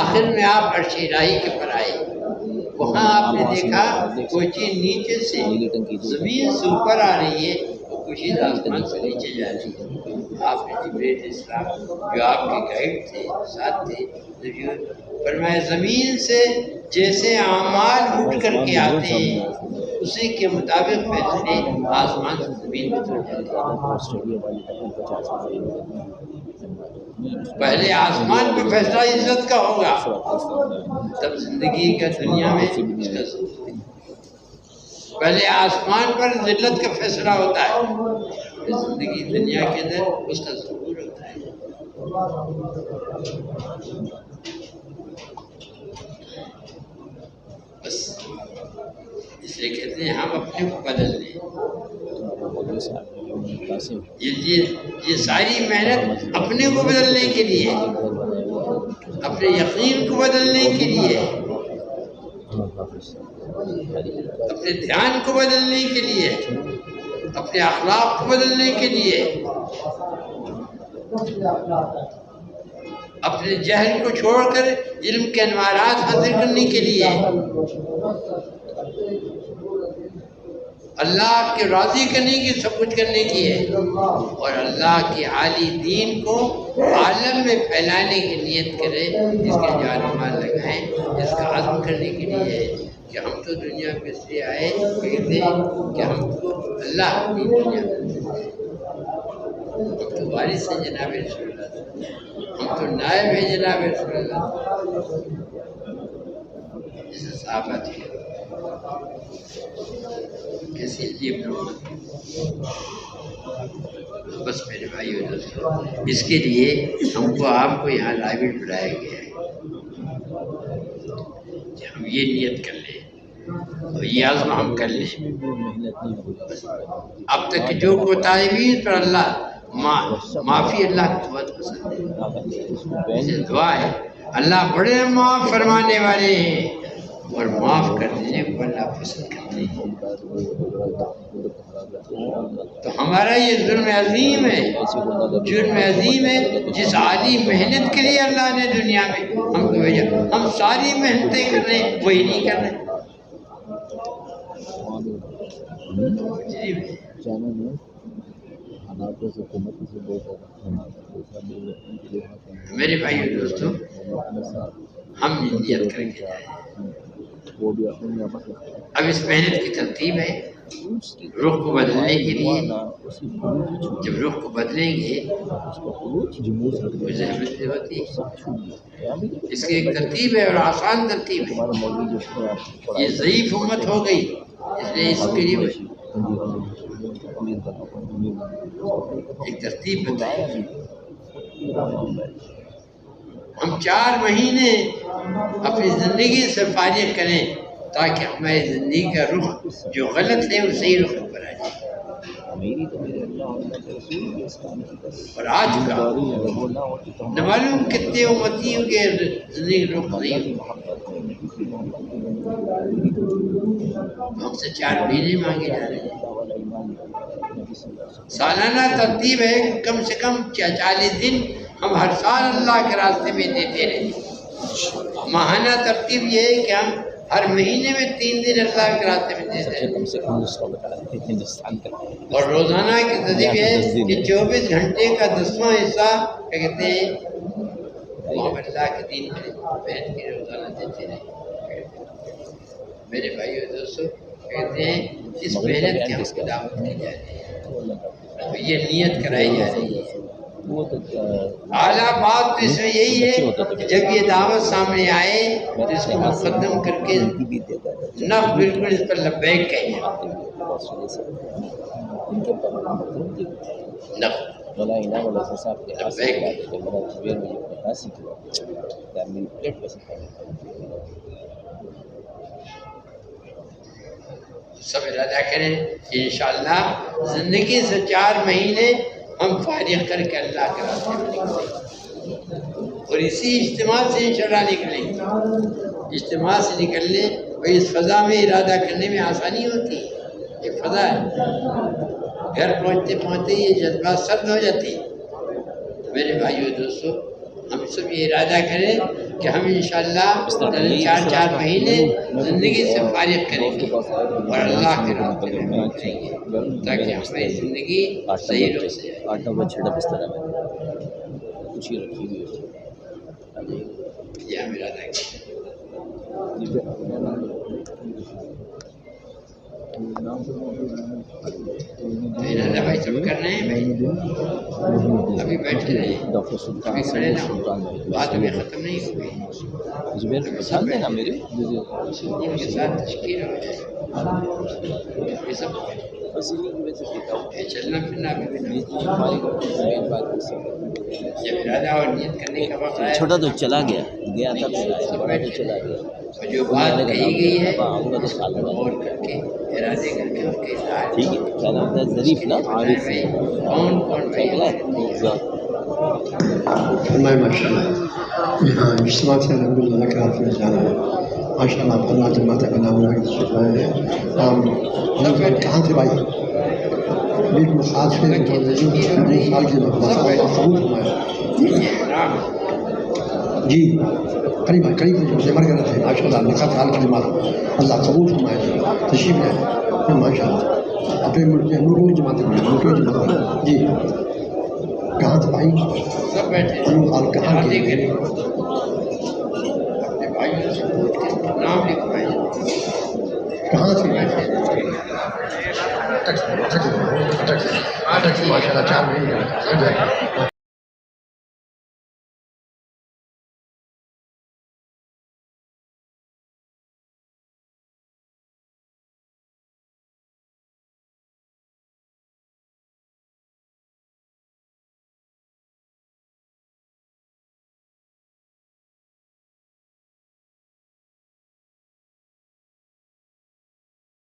آخر میں آپ عرش الہی کے پر آئے، وہاں آپ نے دیکھا کوئی چیز نیچے سے زمین سے اوپر آ رہی ہے، کوئی چیز آسمان سے نیچے جا رہی ہے۔ آپ نے جبریل علیہ السلام جو آپ کے گائیڈ تھے، ساتھ تھے، فرمایا زمین سے جیسے اعمال اٹھ کر کے آتے ہیں اسی کے مطابق فیصلے آسمان سے زمین میں اتر جاتے ہیں۔ پہلے آسمان پہ فیصلہ عزت کا ہوگا، تب زندگی کا دنیا میں اس کا ظہور ہے۔ پہلے آسمان پر ذلت کا فیصلہ ہوتا ہے، پھر زندگی دنیا کے اندر اس کا ظہور ہوتا ہے۔ بس اس لیے کہتے ہیں ہم اپنے کو بدل لیں۔ یہ ساری محنت اپنے کو بدلنے کے لیے، اپنے یقین کو بدلنے کے لیے، اپنے دھیان کو بدلنے کے لیے، اپنے اخلاق کو بدلنے کے لیے، اپنے جہل کو چھوڑ کر علم کے انوارات حاصل کرنے کے لیے، اللہ کے راضی کرنے کی سب کچھ کرنے کی ہے، اور اللہ کے عالی دین کو عالم میں پھیلانے کی نیت کرے، اس کے جان و مال لگائیں، اس کا عزم کرنے کے لیے ہے کہ ہم تو دنیا میں اس لیے آئے کہتے ہیں کہ ہم کو اللہ کی دنیا میں، ہم تو وارث ہیں جناب رسول اللہ، ہم تو نائب ہیں جناب رسول اللہ، جیسے صحابہ تھے کیسی عجیب لوگ۔ بس میرے بھائی اور دوستوں، اس کے لیے ہم کو آپ کو یہاں لائبریری بلایا گیا ہے کہ ہم یہ نیت کر لیں اور یہ عزم ہم کر لیں۔ اب تک جو کوتاہیوں پر اللہ معافی اللہ کو بہت پسند ہے، اسے دعا ہے اللہ بڑے معاف فرمانے والے ہیں اور معاف کر دینے کو اللہ پسند کرتے ہیں۔ تو ہمارا یہ ظلم عظیم ہے، جرم عظیم ہے، جس عالی محنت کے لیے اللہ نے دنیا میں ہم کو بھیجا، ہم ساری محنتیں کر رہے ہیں وہی نہیں کر رہے۔ میرے بھائی اور دوستوں، ہم نیت کر کے جائیں۔ اب اس محنت کی ترتیب ہے رخ کو بدلنے کے لیے۔ جب رخ کو بدلیں گے تو زحمت ہوتی ہے، اس کی ایک ترتیب ہے اور آسان ترتیب ہے۔ یہ ضعیف امت ہو گئی، اس لیے اس کے لیے ایک ترتیب بتائی۔ ہم 4 مہینے اپنی زندگی سے فارغ کریں تاکہ ہماری زندگی کا رخ جو غلط ہے وہ صحیح رخ پر آ جائے۔ اور آج کا نہ معلوم کتنے امتیوں کے زندگی رخ نہیں، ہم سے 4 مہینے مانگے جا رہے ہیں۔ سالانہ ترتیب ہے کم سے کم 40 دن ہم ہر سال اللہ کے راستے میں دیتے رہیں۔ ماہانہ ترتیب یہ ہے کہ ہم ہر مہینے میں 3 دن اللہ کے راستے میں سب دیتے سے ہیں، کم سے کم 100 بتا دیں ہندوستان کا اور روزانہ کی ترتیب ہے کہ 24 گھنٹے کا 10واں حصہ کیا کہتے ہیں محمد اللہ کے دین میں محنت کی روزانہ دیتے رہے۔ میرے بھائیو دوستو کہتے ہیں اس محنت کی ہم کو دعوت کی جا رہی ہے، یہ نیت کرائی جا رہی ہے۔ وہ تو اعلیٰ بات تو اس میں یہی ہے کہ جب یہ دعوت سامنے آئے تو اس کو مقدم کر کے نف بالکل اس پر لبیک کہیں، نف مولا انعام علیہ صاحب کے ہاتھ سے بات ہے مولا زبیر مجھے حاصل کیا میری پلیٹ بس سب ارادہ کریں کہ انشاءاللہ زندگی سے 4 مہینے ہم فارغ کر کے اللہ کے راستے میں نکلیں اور اسی اجتماع سے انشاءاللہ نکلیں، اجتماع سے نکلنے اور اس فضا میں ارادہ کرنے میں آسانی ہوتی ہے، ایک فضا ہے، گھر پہنچتے پہنچتے یہ جذبات سرد ہو جاتی ہے۔ میرے بھائیو دوستو ہم سب یہ ارادہ کریں کہ ہم انشاءاللہ 4 مہینے زندگی سے فارغ کریں گے اور اللہ کے راستے میں نکلیں گے تاکہ ہماری زندگی صحیح روپ سے جائے۔ 8 نمبر 6 بستر ہے کچھ ہی رکھی ہوئی ہے یہ ہم ارادہ کریں۔ ارادہ بھائی سب کر رہے ہیں بھائی، ابھی بیٹھے رہے، ڈاکٹر سلطان ابھی کھڑے نہ ہو، سلطان بات ابھی ختم نہیں ہوئی، زبیر پہچان دینا میرے سکون کے ساتھ تشکیل ہو جائے، یہ سب بس انہیں کی وجہ سے کہتا ہوں یہ چلنا پھرنا ابھی بھی نہیں۔ ہماری بات کر سکتے جب ارادہ اور نیت کرنے کا وقت آیا چھوٹا تو چلا گیا تھا بڑا تو چلا گیا اور جو بات کہی گئی ہے آؤں گا تو خیال لگا غور کر کے ارادے کر کے اس کے اظہار ٹھیک ہے کیا نام تھا ظریف نا عارف بھائی کون بھائی فرمائے ماشاء اللہ یہاں اجتماع سے الحمد للہ کا حافظ جانا ہے ماشاء اللہ اللہ جماعت کا نام رہا ہے کہاں سے بھائی بالکل خاص سے 2 سال کے قبول فرمایا جی قریب مر گئے تھے ماشاء اللہ لکھا تھا کلمات اللہ قبول فرمائے تشریف ہے ماشاء اللہ اپنے ملک میں ملک جماعت جی کہاں سے بھائی سب بیٹھے حال کہاں ارادے کے کریں اپنے بھائیوں سے پوچھ کے نام لکھوائیں کہاں سے ماشاء اللہ 4 مہینے